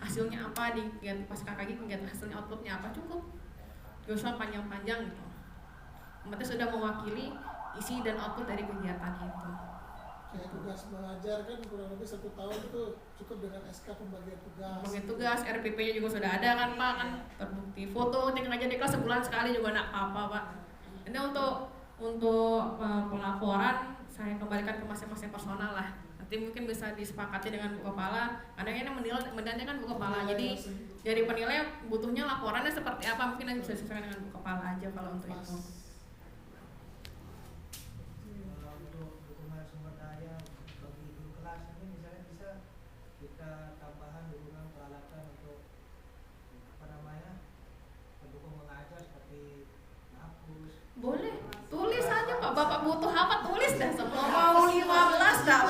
Hasilnya apa di kegiatan pas KKG, kegiatan hasilnya outputnya apa, cukup. Gak usah panjang-panjang gitu. Yang penting sudah mewakili isi dan output dari kegiatan itu. Kayak tugas mengajar kan kurang lebih 1 tahun itu cukup dengan SK pembagian tugas. Pembagian tugas, RPP-nya juga sudah ada kan Pak, kan terbukti. Foto tinggal aja di kelas sebulan sekali juga enggak apa-apa Pak. Ini untuk pelaporan saya kembalikan ke masing-masing personal lah. Nanti mungkin bisa disepakati dengan Bu Kepala. Kadang ini menilai kan Bu Kepala. Jadi dari penilai butuhnya laporannya seperti apa, mungkin bisa disesuaikan dengan Bu Kepala aja kalau untuk itu. Bapak tulis dah semua, mau 15 dah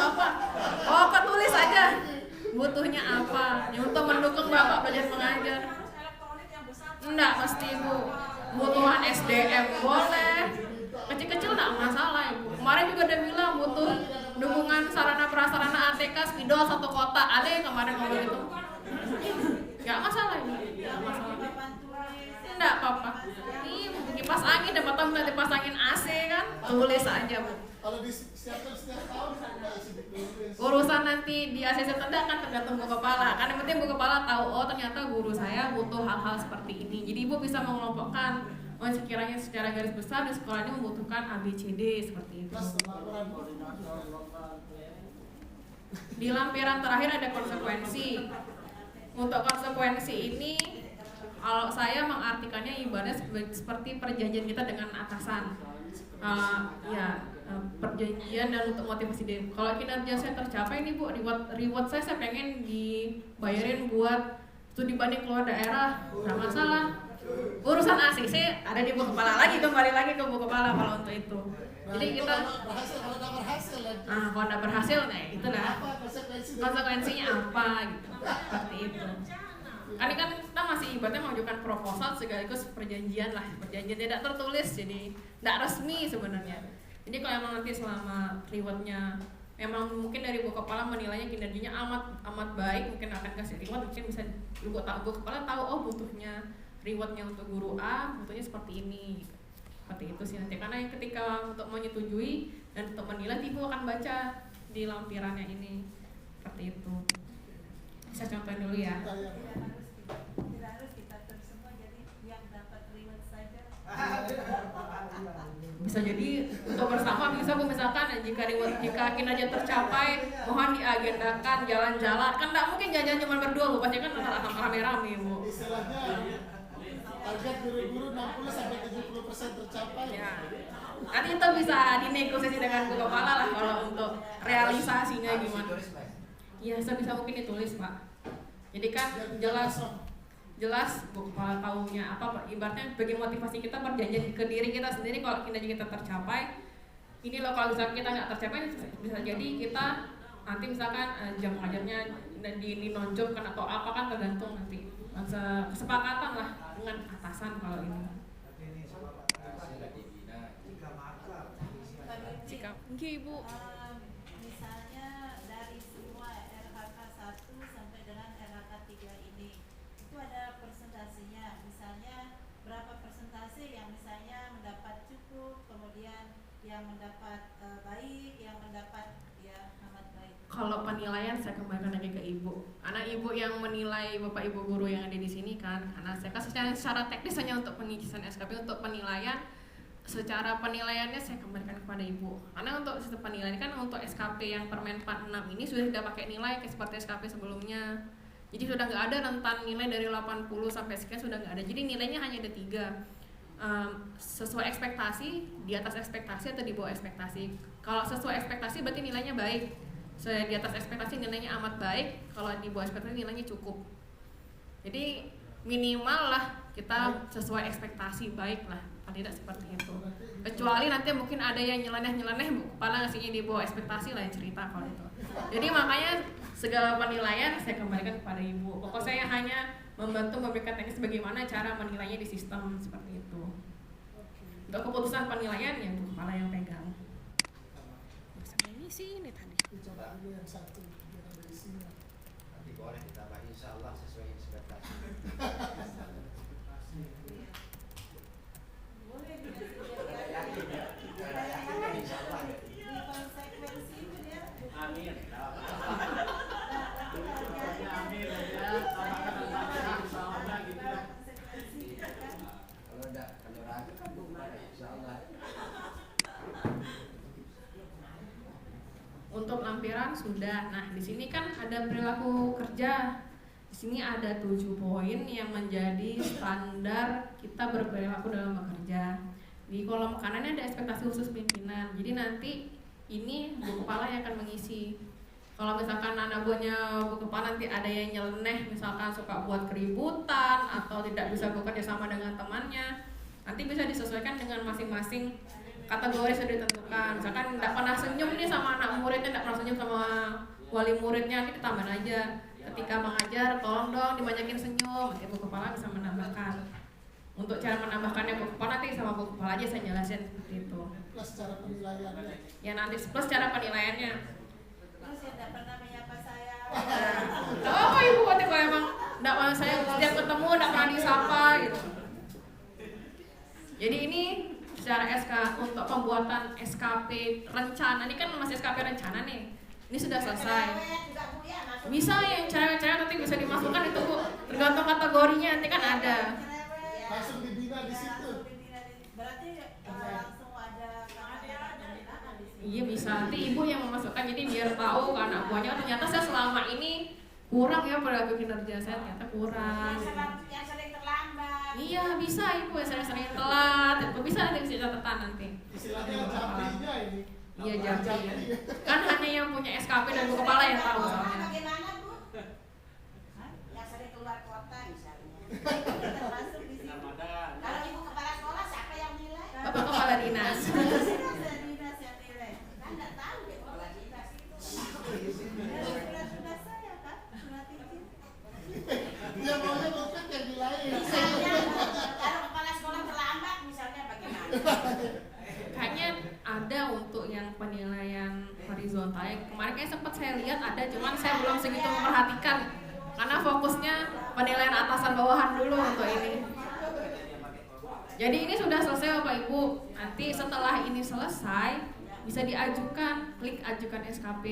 Bapak tulis aja butuhnya apa, yang untuk mendukung Bapak belajar mengajar. Enggak mesti Bu, butuhan SDM boleh, kecil-kecil enggak masalah Ibu. Kemarin juga udah bilang butuh dukungan sarana prasarana ATK spidol 1 kota, ada yang kemarin ngomong gitu. Enggak masalah Ibu, enggak masalah. Enggak apa-apa. Ini kipas angin dapat tamu nanti pasangin AC kan, tulis aja Bu. Kalau disiapkan setiap tahun nggak isi ditulis. Urusan nanti di ACC tenda kan tergantung Bu Kepala. Kan yang penting Bu Kepala tahu, oh ternyata guru saya butuh hal-hal seperti ini. Jadi Ibu bisa mengelompokkan, oh sekiranya secara garis besar di sekolah ini membutuhkan ABCD seperti itu. Plus laporan. Di lampiran terakhir ada konsekuensi. Untuk konsekuensi ini, kalau saya mengartikannya ibaratnya seperti perjanjian kita dengan atasan. Perjanjian dan untuk motivasi diri. Kalau kinerja saya tercapai nih Bu, reward saya pengen dibayarin buat studi banding keluar daerah, nggak masalah. Urusan ACC ada di Bu Kepala lagi, kembali lagi ke Bu Kepala kalau untuk itu. Jadi kita kalau nggak berhasil, nah itulah konsekuensinya apa gitu, seperti itu. Kan kita masih ibaratnya mengajukan proposal sekaligus perjanjian lah, perjanjian tidak tertulis, jadi tidak resmi sebenarnya. Jadi kalau emang nanti selama rewardnya memang mungkin dari Bu Kepala menilainya kinerjanya amat baik, mungkin akan kasih reward, mungkin bisa Bu Kepala tahu oh butuhnya rewardnya untuk guru A butuhnya seperti ini gitu. Seperti itu sih nanti, karena yang ketika untuk menyetujui dan untuk menilai Ibu akan baca di lampirannya ini seperti itu. Bisa contohin dulu ya. Tidak harus kita terus semua, jadi yang dapat reward saja. Bisa jadi untuk bersama bisa Bu, misalkan jika kinerja tercapai mohon diagendakan jalan-jalan, kan nggak mungkin jalan-jalan cuma berdua Bu, pasti kan rame-rame Bu. Istilahnya target guru-guru 60-70% tercapai Ya. Nanti itu bisa dinegosiasi dengan Bu Kepala lah kalau untuk realisasinya gimana. Iya, sebisa mungkin ditulis Pak. Jadi kan jelas Bu Kepala tahunya apa, ibaratnya bagi motivasi kita perjanjian ke diri kita sendiri kalau kinerja kita tercapai. Ini loh, kalau misalkan kita nggak tercapai bisa jadi kita nanti misalkan jam ngajarnya dinonjolkan atau apa kan tergantung nanti kesepakatan lah dengan atasan kalau ini. Jika Ibu Misalnya dari semua RHK 1 sampai dengan RHK 3 ini, itu ada presentasinya. Misalnya berapa persentase yang misalnya mendapat cukup, kemudian yang mendapat baik, yang mendapat ya amat baik. kalau penilaian saya kembalikan lagi ke Ibu, karena Ibu yang menilai Bapak Ibu guru yang ada di sini kan. Karena saya kasih secara teknis hanya untuk pengisian SKP, untuk penilaian secara penilaiannya saya kembalikan kepada Ibu. Karena untuk sistem penilaian kan untuk SKP yang Permen 46 ini sudah tidak pakai nilai seperti SKP sebelumnya. Jadi sudah nggak ada rentan nilai dari 80 sampai sekian, sudah nggak ada. Jadi nilainya hanya ada 3. Sesuai ekspektasi, di atas ekspektasi atau di bawah ekspektasi. Kalau sesuai ekspektasi berarti nilainya baik. Di atas ekspektasi nilainya amat baik, kalau di bawah ekspektasi nilainya cukup. Jadi minimal lah kita sesuai ekspektasi baik lah, paling tidak seperti itu. Kecuali nanti mungkin ada yang nyeleneh Bu Kepala ngasihnya di bawah ekspektasi lah, yang cerita kalau itu. Jadi makanya segala penilaian saya kembalikan kepada Ibu. Pokoknya saya hanya membantu memberikan teknis bagaimana cara menilainya di sistem seperti itu. Untuk keputusan penilaian ya Bu Kepala yang pegang. Ini sih ini tadi. Coba dulu yang satu biar ada isinya. Nanti boleh ditambah insya Allah sesuai ekspektasi. Boleh Yakin ya? Yakin kan insya Allah. di konsekuensi itu dia. Amin. Kalau enggak, kalau ragu kan bukan insya Allah. Untuk lampiran sudah. Nah, di sini kan ada perilaku kerja. Di sini ada 7 poin yang menjadi standar kita berperilaku dalam bekerja. Di kolom kanannya ada ekspektasi khusus pimpinan. Jadi nanti ini Bu Kepala yang akan mengisi. Kalau misalkan anak buahnya Bu Kepala nanti ada yang nyeleneh, misalkan suka buat keributan atau tidak bisa bekerja sama dengan temannya, nanti bisa disesuaikan dengan masing-masing kategori sudah ditentukan. Misalkan tidak pernah senyum nih sama anak muridnya, tidak pernah senyum sama wali muridnya, nanti ditambahin aja. Ketika mengajar, tolong dong dibanyakin senyum. Nanti Bu Kepala bisa menambahkan. Untuk cara menambahkannya Bu Kepala nanti sama Bu Kepala aja saya jelasin seperti itu. Plus cara penilaiannya. Ya nanti plus cara penilaiannya. Terus ya tidak pernah menyapa saya. Oh Ibu waktu kalau emang tidak pernah saya setiap ketemu tidak pernah disapa gitu. Jadi ini secara SK untuk pembuatan SKP rencana, ini kan masih SKP rencana nih. Ini sudah selesai. Bisa yang cewek-cewek nanti bisa dimasukkan itu Bu. Tergantung kategorinya nanti kan ada. Langsung dibina di situ. Berarti langsung ada kakak pembinaan di sini. Iya bisa. Nanti Ibu yang memasukkan jadi biar tahu ke anak buahnya ternyata saya selama ini kurang ya perilaku kinerja saya ternyata kurang. Yang sering terlambat. Iya bisa Ibu yang sering-sering telat. Itu bisa nanti bisa catatan nanti. Istilahnya jampinya ini. Iya jampi. Kan hanya yang punya SKP dan Bu Kepala yang tahu soalnya. Bagaimana Bu? Yang sering keluar kota misalnya. Termasuk di sini. Kalau Ibu kepala sekolah siapa yang nilai? Bapak Kepala Dinas. Dinas yang nilai. Kan nggak tahu deh kepala dinas itu. Surat saya kan, surat izin. Dia maunya bukan yang nilai. Misalnya kalau kepala sekolah terlambat misalnya bagaimana? Kayaknya ada untuk yang penilaian horizontal. Kemarin kayak sempat saya lihat ada, cuman saya belum segitu memperhatikan karena fokusnya penilaian atasan bawahan dulu untuk ini. Jadi ini sudah selesai Bapak Ibu. Nanti setelah ini selesai bisa diajukan, klik ajukan SKP.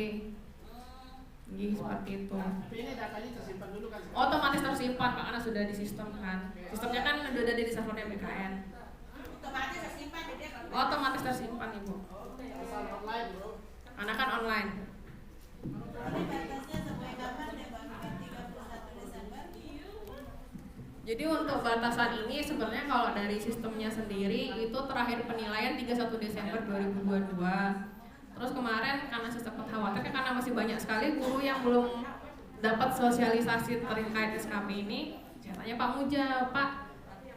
Jadi seperti itu. Tapi ini datanya tersimpan dulu kan? Otomatis tersimpan Pak karena sudah di sistem kan. Sistemnya kan sudah ada di servernya BKN. Otomatis tersimpan jadi Otomatis tersimpan Ibu. Asal online bro. Karena kan online. Ini batasnya sampai kapan deh Bang? 31 Desember? Jadi untuk batasan ini sebenarnya kalau dari sistemnya sendiri itu terakhir penilaian 31 Desember 2022. Terus kemarin karena saya sempat khawatir karena masih banyak sekali guru yang belum dapat sosialisasi terkait SKP ini. Saya tanya Pak Muja, Pak,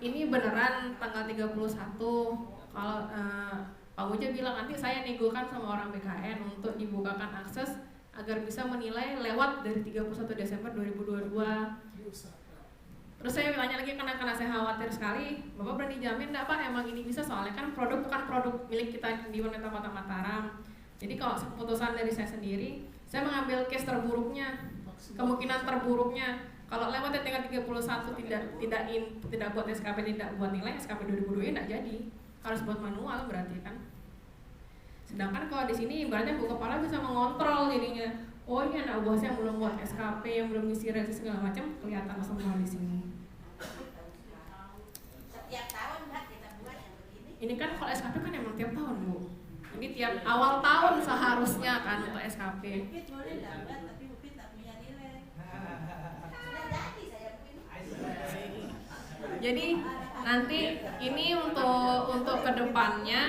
ini beneran tanggal 31. Kalau Pak Muja bilang nanti saya negokan sama orang BKN untuk dibukakan akses agar bisa menilai lewat dari 31 Desember 2022. Terus saya tanya lagi karena saya khawatir sekali, Bapak berani jamin enggak Pak emang ini bisa, soalnya kan produk bukan produk milik kita di Pemerintah Kota Mataram. Jadi kalau keputusan dari saya sendiri, saya mengambil case terburuknya, kemungkinan terburuknya. Kalau lewatnya tinggal 31 tidak buat SKP, tidak buat nilai SKP 2022 tidak jadi, harus buat manual berarti kan. Sedangkan kalau di sini ibaratnya Bu Kepala bisa mengontrol jadinya. Oh ini anak buah saya yang belum buat SKP, yang belum ngisi registrasi segala macam, kelihatan semua di sini. Setiap tahun Mbak kita buat yang begini. Ini kan kalau SKP kan emang tiap tahun Bu. Ini tiap awal tahun seharusnya kan untuk SKP. Upit boleh nggak Mbak? Tapi Upit tak punya nilai. Sudah jadi saya Upit. Jadi nanti ini untuk kedepannya,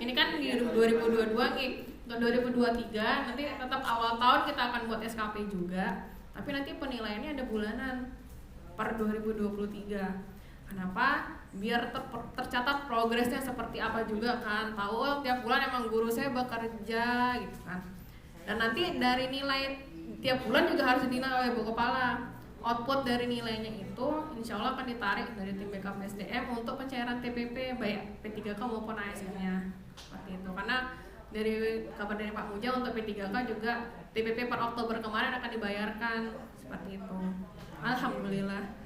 ini kan di 2022 nih, untuk 2023 nanti tetap awal tahun kita akan buat SKP juga, tapi nanti penilaiannya ada bulanan per 2023. Kenapa? Biar tercatat progresnya seperti apa juga kan, tahu tiap bulan emang guru saya bekerja gitu kan. Dan nanti dari nilai tiap bulan juga harus dinilai oleh Bu Kepala. Output dari nilainya itu insya Allah akan ditarik dari tim BKP SDM untuk pencairan TPP baik P3K maupun ASN-nya seperti itu. Karena dari kabar dari Pak Muja untuk P3K juga TPP per Oktober kemarin akan dibayarkan seperti itu. Alhamdulillah.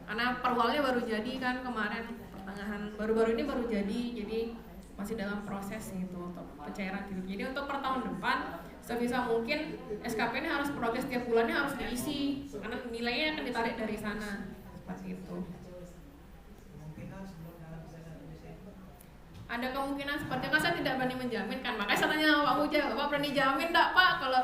Karena perwalnya baru jadi kan kemarin pertengahan baru-baru ini baru jadi masih dalam proses gitu untuk pencairan gitu. Jadi untuk per tahun depan sebisa mungkin SKP ini harus progres tiap bulannya harus diisi karena nilainya akan ditarik dari sana seperti itu. Ada kemungkinan seperti itu, saya tidak berani menjamin kan, makanya saya tanya Pak Muja, Bapak berani jamin enggak Pak kalau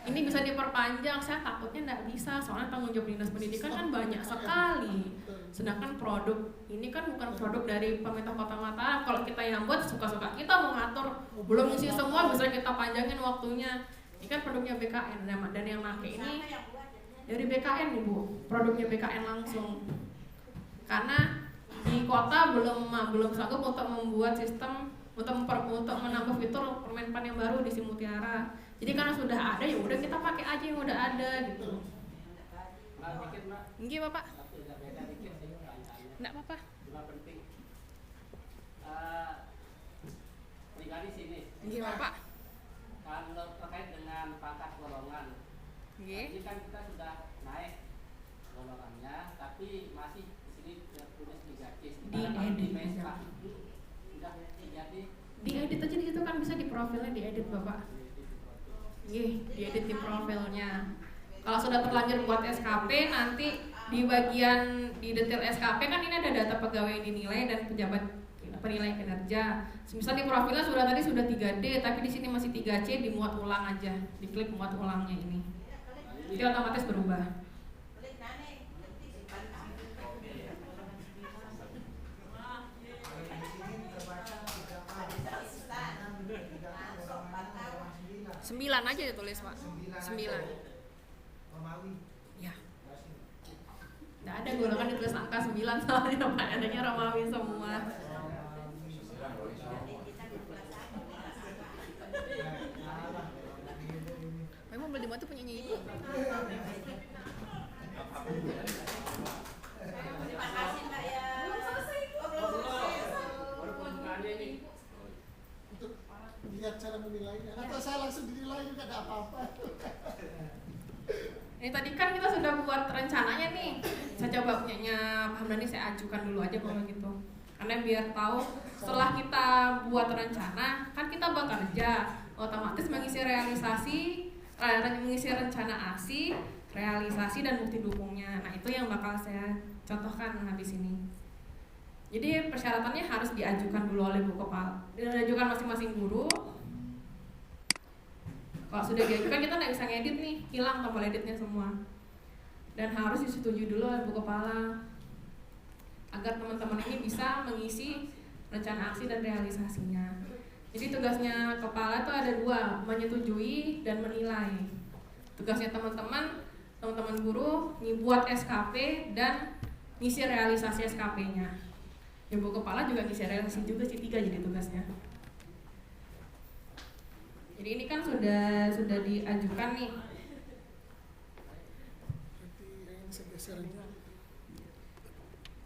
ini bisa diperpanjang? Saya takutnya enggak bisa, soalnya tanggung jawab dinas pendidikan kan banyak sekali. Sedangkan produk ini kan bukan produk dari pemerintah Kota Mataram. Kalau kita yang buat suka-suka kita mau ngatur, belum isi semua bisa kita panjangin waktunya. Ini kan produknya BKN dan yang pakai ini dari BKN nih Bu, produknya BKN langsung. Karena di kota belum sanggup untuk membuat sistem untuk menambah fitur permen pan yang baru di SIM Mutiara. Jadi karena sudah ada ya udah kita pakai aja yang udah ada gitu. Nggih Bapak. Enggak apa-apa. Cuma penting pribadi sini. Nggih Bapak. Kalau terkait dengan pangkat golongan, Nggih. ini kan kita sudah naik golongannya, tapi masih di sini tertulis 3C. Diedit aja. Sudah jadi Diedit aja di situ kan bisa di profilnya diedit Bapak. Nggih, diedit di profilnya. Kalau sudah terlanjur buat SKP, nanti di bagian di detail SKP kan ini ada data pegawai yang dinilai dan pejabat penilai kinerja. Misal di profilnya sudah 3D, tapi di sini masih 3C, dimuat ulang aja, diklik muat ulangnya ini. Jadi otomatis berubah. Sembilan aja ditulis Pak. 9. Ya. Nggak ada golongan ditulis angka 9 soalnya Pak, adanya Romawi semua. Memang beli mati punya ibu. Terima kasih Mbak ya. Untuk lihat cara menilainya. Atau saya langsung dinilai juga ada apa-apa. Ini tadi kan kita sudah buat rencananya nih. Saya coba punyanya Pak Hamdani saya ajukan dulu aja kalau gitu. Karena biar tahu setelah kita buat rencana, kan kita bekerja, otomatis mengisi rencana aksi, realisasi dan bukti dukungnya. Nah, itu yang bakal saya contohkan habis ini. Jadi persyaratannya harus diajukan dulu oleh Bu Kepala, diajukan masing-masing guru. Kalau sudah diajukan kita nggak bisa ngedit nih, hilang tombol editnya semua. Dan harus disetujui dulu oleh Bu Kepala agar teman-teman ini bisa mengisi rencana aksi dan realisasinya. Jadi tugasnya kepala itu ada 2, menyetujui dan menilai. Tugasnya teman-teman guru buat SKP dan ngisi realisasi SKP-nya. Ya Bu Kepala juga ngisi realisasi juga sih, 3 jadi tugasnya. Jadi ini kan sudah diajukan nih. Nanti yang saya geser aja.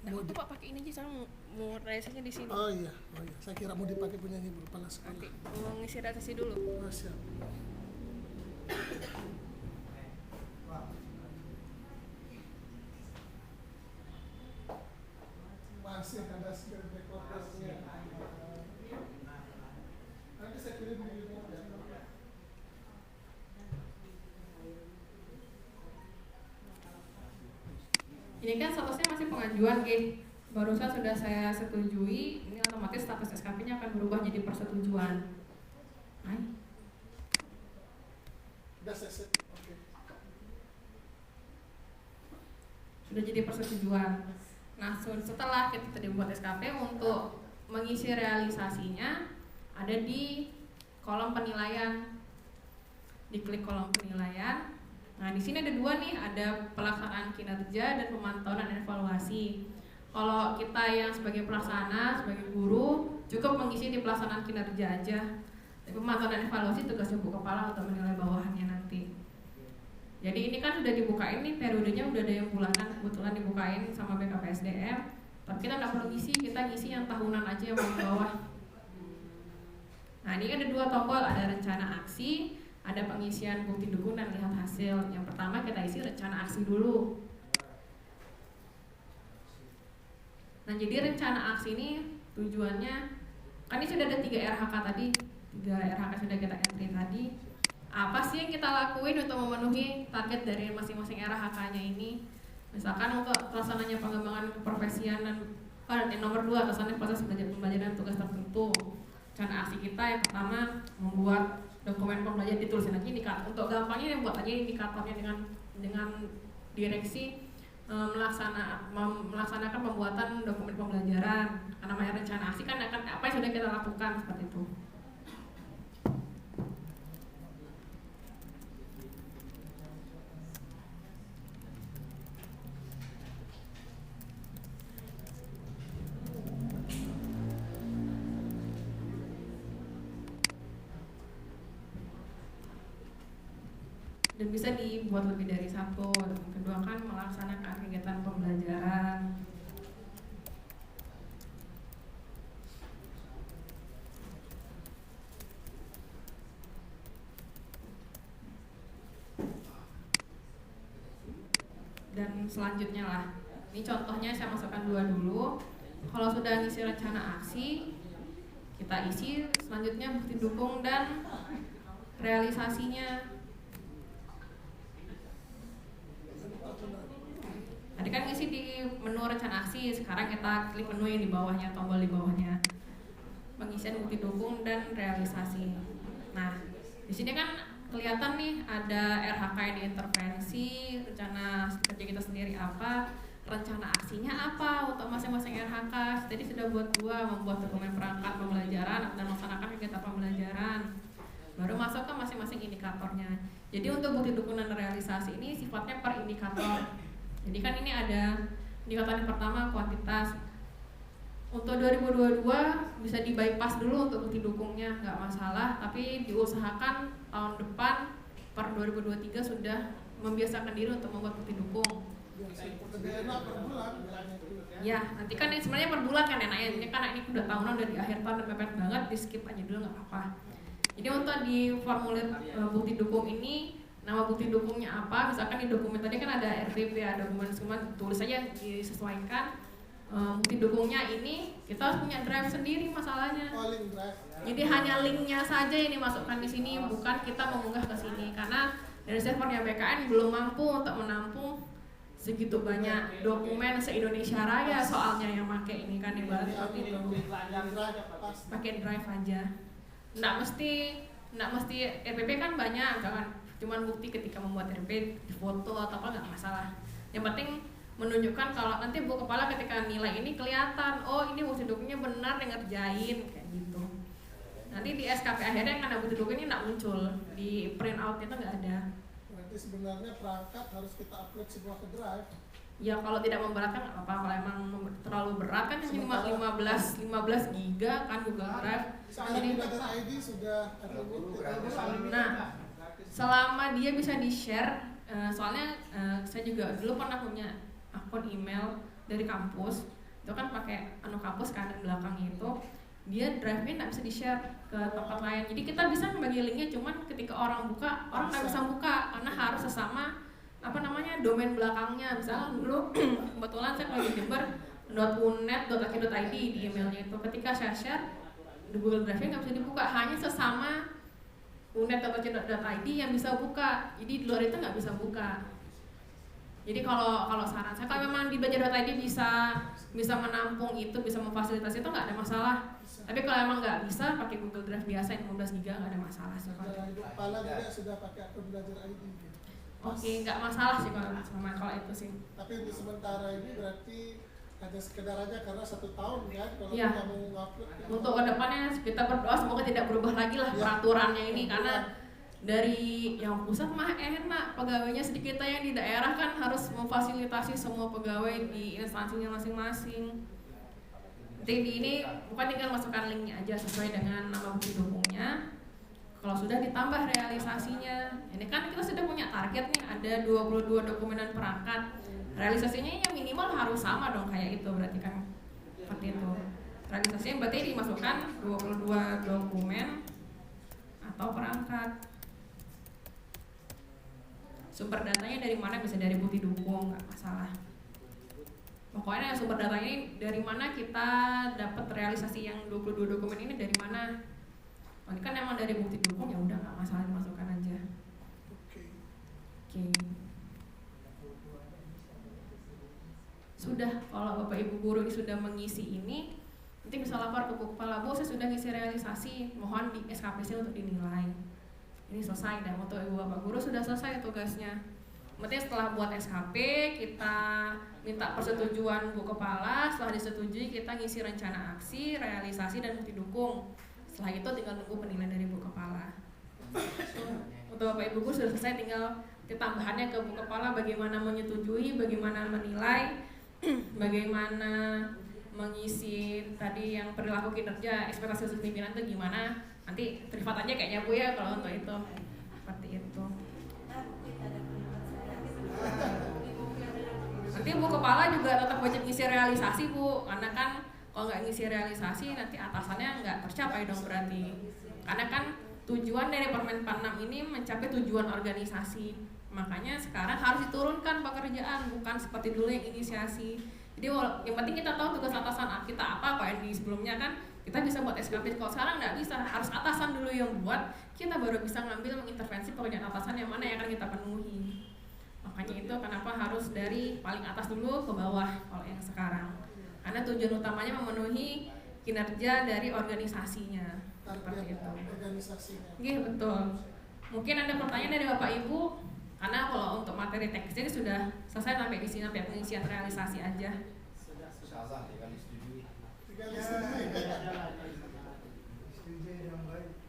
Nah, itu Pak pakai ini aja, saya mau realisasinya di sini. Oh iya. Saya kira mau dipakai punya ibu kepala sekolah. Nanti mau ngisi realisasi dulu. Oh, siap. Masih ada skill recordnya. Nanti saya kirim di email ya. Ini kan statusnya masih pengajuan, barusan sudah saya setujui, ini otomatis status SKP-nya akan berubah jadi persetujuan. Udah saya set. Oke. Sudah jadi persetujuan. Nah, setelah kita tadi buat SKP, untuk mengisi realisasinya ada di kolom penilaian. Diklik kolom penilaian. Nah, di sini ada 2 nih, ada pelaksanaan kinerja dan pemantauan dan evaluasi. Kalau kita yang sebagai pelaksana, sebagai guru, cukup mengisi di pelaksanaan kinerja aja. Tapi pemantauan dan evaluasi tugasnya Bu Kepala untuk menilai bawahannya nanti. Jadi ini kan sudah dibukain nih, periodenya udah ada yang bulanan, kebetulan dibukain sama BKPSDM. Tapi kita nggak perlu ngisi, kita ngisi yang tahunan aja yang di bawah. Nah, ini ada 2 tombol, ada rencana aksi, ada pengisian bukti dukung dan lihat hasil. Yang pertama kita isi rencana aksi dulu. Nah, jadi rencana aksi ini tujuannya, kan ini sudah ada 3 RHK tadi, 3 RHK sudah kita entry tadi. Apa sih yang kita lakuin untuk memenuhi target dari masing-masing RHK-nya ini? Misalkan untuk pelaksananya pengembangan keprofesian dan nomor 2, pelaksanaan proses pembelajaran tugas tertentu. Rencana aksi kita yang pertama membuat dokumen pembelajaran, ditulisin aja indikator. Untuk gampangnya yang buat aja indikatornya dengan direksi melaksanakan pembuatan dokumen pembelajaran. Karena namanya rencana aksi kan akan apa yang sudah kita lakukan seperti itu. dan bisa dibuat lebih dari satu. Yang kedua kan melaksanakan kegiatan pembelajaran. Dan selanjutnya lah, ini contohnya saya masukkan 2 dulu. Kalau sudah ngisi rencana aksi, kita isi selanjutnya bukti dukung dan realisasinya. Tadi kan ngisi di menu rencana aksi, sekarang kita klik menu yang di bawahnya, tombol di bawahnya, pengisian bukti dukung dan realisasi. Nah, di sini kan kelihatan nih ada RHK yang diintervensi, rencana kerja kita sendiri apa, rencana aksinya apa untuk masing-masing RHK. Tadi sudah buat 2, membuat dokumen perangkat pembelajaran dan melaksanakan kegiatan pembelajaran. Baru masuk ke masing-masing indikatornya. Jadi untuk bukti dukung dan realisasi ini sifatnya per indikator. Jadi kan ini ada indikator yang pertama kuantitas. Untuk 2022 bisa di bypass dulu untuk bukti dukungnya, nggak masalah. Tapi diusahakan tahun depan per 2023 sudah membiasakan diri untuk membuat bukti dukung. Lebih enak per bulan bilangnya itu. Ya, nanti kan ini sebenarnya per bulan kan enaknya. Ini kan ini udah tahunan, udah di akhir tahun dan mepet banget, di skip aja dulu nggak apa-apa. Jadi untuk di formulir bukti dukung ini, nama bukti dukungnya apa? Misalkan di dokumen tadi kan ada RTP, ada dokumen semua, tulis aja disesuaikan. Bukti dukungnya ini kita harus punya drive sendiri masalahnya. Oh, link drive. Jadi hanya linknya saja yang dimasukkan di sini, bukan kita mengunggah ke sini karena dari servernya BKN belum mampu untuk menampung segitu banyak dokumen se-Indonesia Raya soalnya yang pakai ini kan ibarat seperti itu. Pakai drive aja. Nggak mesti RPP kan banyak, jangan cuman bukti ketika membuat RPP foto atau apa nggak masalah. Yang penting menunjukkan kalau nanti Bu Kepala ketika nilai ini kelihatan, oh ini bukti dukungnya benar yang ngerjain kayak gitu. Nanti di SKP akhirnya karena bukti dukung ini nggak muncul, di print out itu nggak ada. Berarti sebenarnya perangkat harus kita upload semua ke drive. Ya kalau tidak memberatkan nggak apa-apa, kalau emang terlalu berat kan hanya 15 giga kan Google Drive. Jadi Belajar ID sudah ada. Nah, selama dia bisa di-share, soalnya saya juga dulu pernah punya akun email dari kampus, itu kan pakai kampus kanan belakangnya itu, dia drive-nya nggak bisa di-share ke tempat lain. Jadi kita bisa membagi linknya, cuman ketika orang buka, orang nggak bisa buka karena harus sesama domain belakangnya. Misalnya dulu kebetulan saya lagi Jember .unet.ac.id di emailnya itu, ketika saya share di Google Drive-nya nggak bisa dibuka, hanya sesama unet.ac.id yang bisa buka, jadi di luar itu nggak bisa buka. Jadi kalau saran saya, kalau memang di belajar.id bisa menampung itu, bisa memfasilitasi itu nggak ada masalah. Tapi kalau emang nggak bisa, pakai Google Drive biasa yang 15 GB nggak ada masalah sih. Kepala juga sudah pakai akun Belajar ID. Oke, nggak masalah sih kalau itu sih. Tapi untuk sementara ini berarti hanya sekedar aja karena 1 tahun kan kalau Ya. kita mau upload. Untuk kedepannya kita berdoa semoga tidak berubah lagi lah peraturannya ini, karena dari yang pusat mah enak, pegawainya sedikit aja, yang di daerah kan harus memfasilitasi semua pegawai di instansinya masing-masing. Jadi di ini bukan tinggal masukkan linknya aja sesuai dengan nama bukti dukungnya. Kalau sudah ditambah realisasinya, ini kan kita sudah punya target nih, ada 22 dokumen dan perangkat. Realisasinya yang minimal harus sama dong kayak itu, berarti kan seperti itu. Realisasinya berarti dimasukkan 22 dokumen atau perangkat. Sumber datanya dari mana, bisa dari bukti dukung, nggak masalah. Pokoknya sumber datanya ini dari mana kita dapat realisasi yang 22 dokumen ini dari mana. Oh, ini kan emang dari bukti dukung, ya udah nggak masalah, dimasukkan aja. Oke. Sudah, kalau Bapak Ibu guru ini sudah mengisi ini, nanti bisa lapor ke Bu Kepala, Bu saya sudah ngisi realisasi, mohon di SKPC untuk dinilai. Ini selesai, dan untuk Ibu Bapak guru sudah selesai tugasnya. Berarti setelah buat SKP, kita minta persetujuan Bu Kepala, setelah disetujui kita ngisi rencana aksi, realisasi, dan bukti dukung. Setelah itu tinggal tunggu penilaian dari Bu Kepala. Untuk Bapak Ibu guru sudah selesai, tinggal tambahannya ke Bu Kepala, bagaimana menyetujui, bagaimana menilai, bagaimana mengisi tadi yang perilaku kinerja, ekspektasi pimpinan itu gimana. Nanti privat aja kayaknya Bu ya kalau untuk itu. Seperti itu. Nah, bukti Nanti Bu Kepala juga tetap wajib ngisi realisasi Bu, karena kan kalau nggak ngisi realisasi nanti atasannya nggak tercapai dong berarti. Karena kan tujuan dari Permen 46 ini mencapai tujuan organisasi. Makanya sekarang harus diturunkan pekerjaan, bukan seperti dulu yang inisiasi. Jadi yang penting kita tahu tugas atasan kita apa yang di sebelumnya kan kita bisa buat SKP. Kalau sekarang nggak bisa, harus atasan dulu yang buat, kita baru bisa ngambil mengintervensi pekerjaan atasan yang mana yang akan kita penuhi. Makanya itu kenapa harus dari paling atas dulu ke bawah kalau yang sekarang. Karena tujuan utamanya memenuhi kinerja dari organisasinya. Seperti itu. Organisasinya. Iya betul. Mungkin ada pertanyaan dari Bapak Ibu, karena kalau untuk materi teknisnya sudah selesai sampai di sini, sampai pengisian realisasi aja. Insyaallah tinggal disetujui.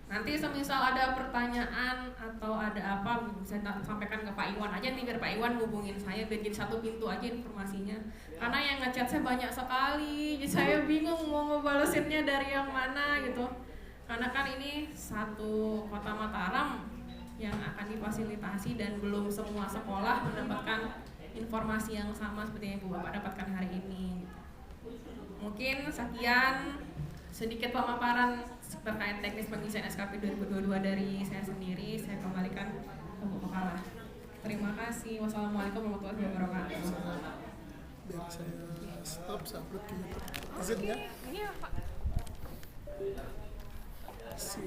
Nanti semisal ada pertanyaan atau ada apa bisa sampaikan ke Pak Iwan aja nih, biar Pak Iwan hubungin saya biar jadi satu pintu aja informasinya. Karena yang ngechat saya banyak sekali, jadi saya bingung mau ngebalesinnya dari yang mana gitu. Karena kan ini satu kota Mataram yang akan difasilitasi dan belum semua sekolah mendapatkan informasi yang sama seperti yang Ibu Bapak dapatkan hari ini. Mungkin sekian sedikit pemaparan terkait teknis pengisian SKP 2022 dari saya sendiri. Saya kembalikan ke Bu Kepala. Terima kasih. Wassalamualaikum warahmatullahi wabarakatuh. Biar saya stop upload ke YouTube. Izin ya? Iya Pak. Si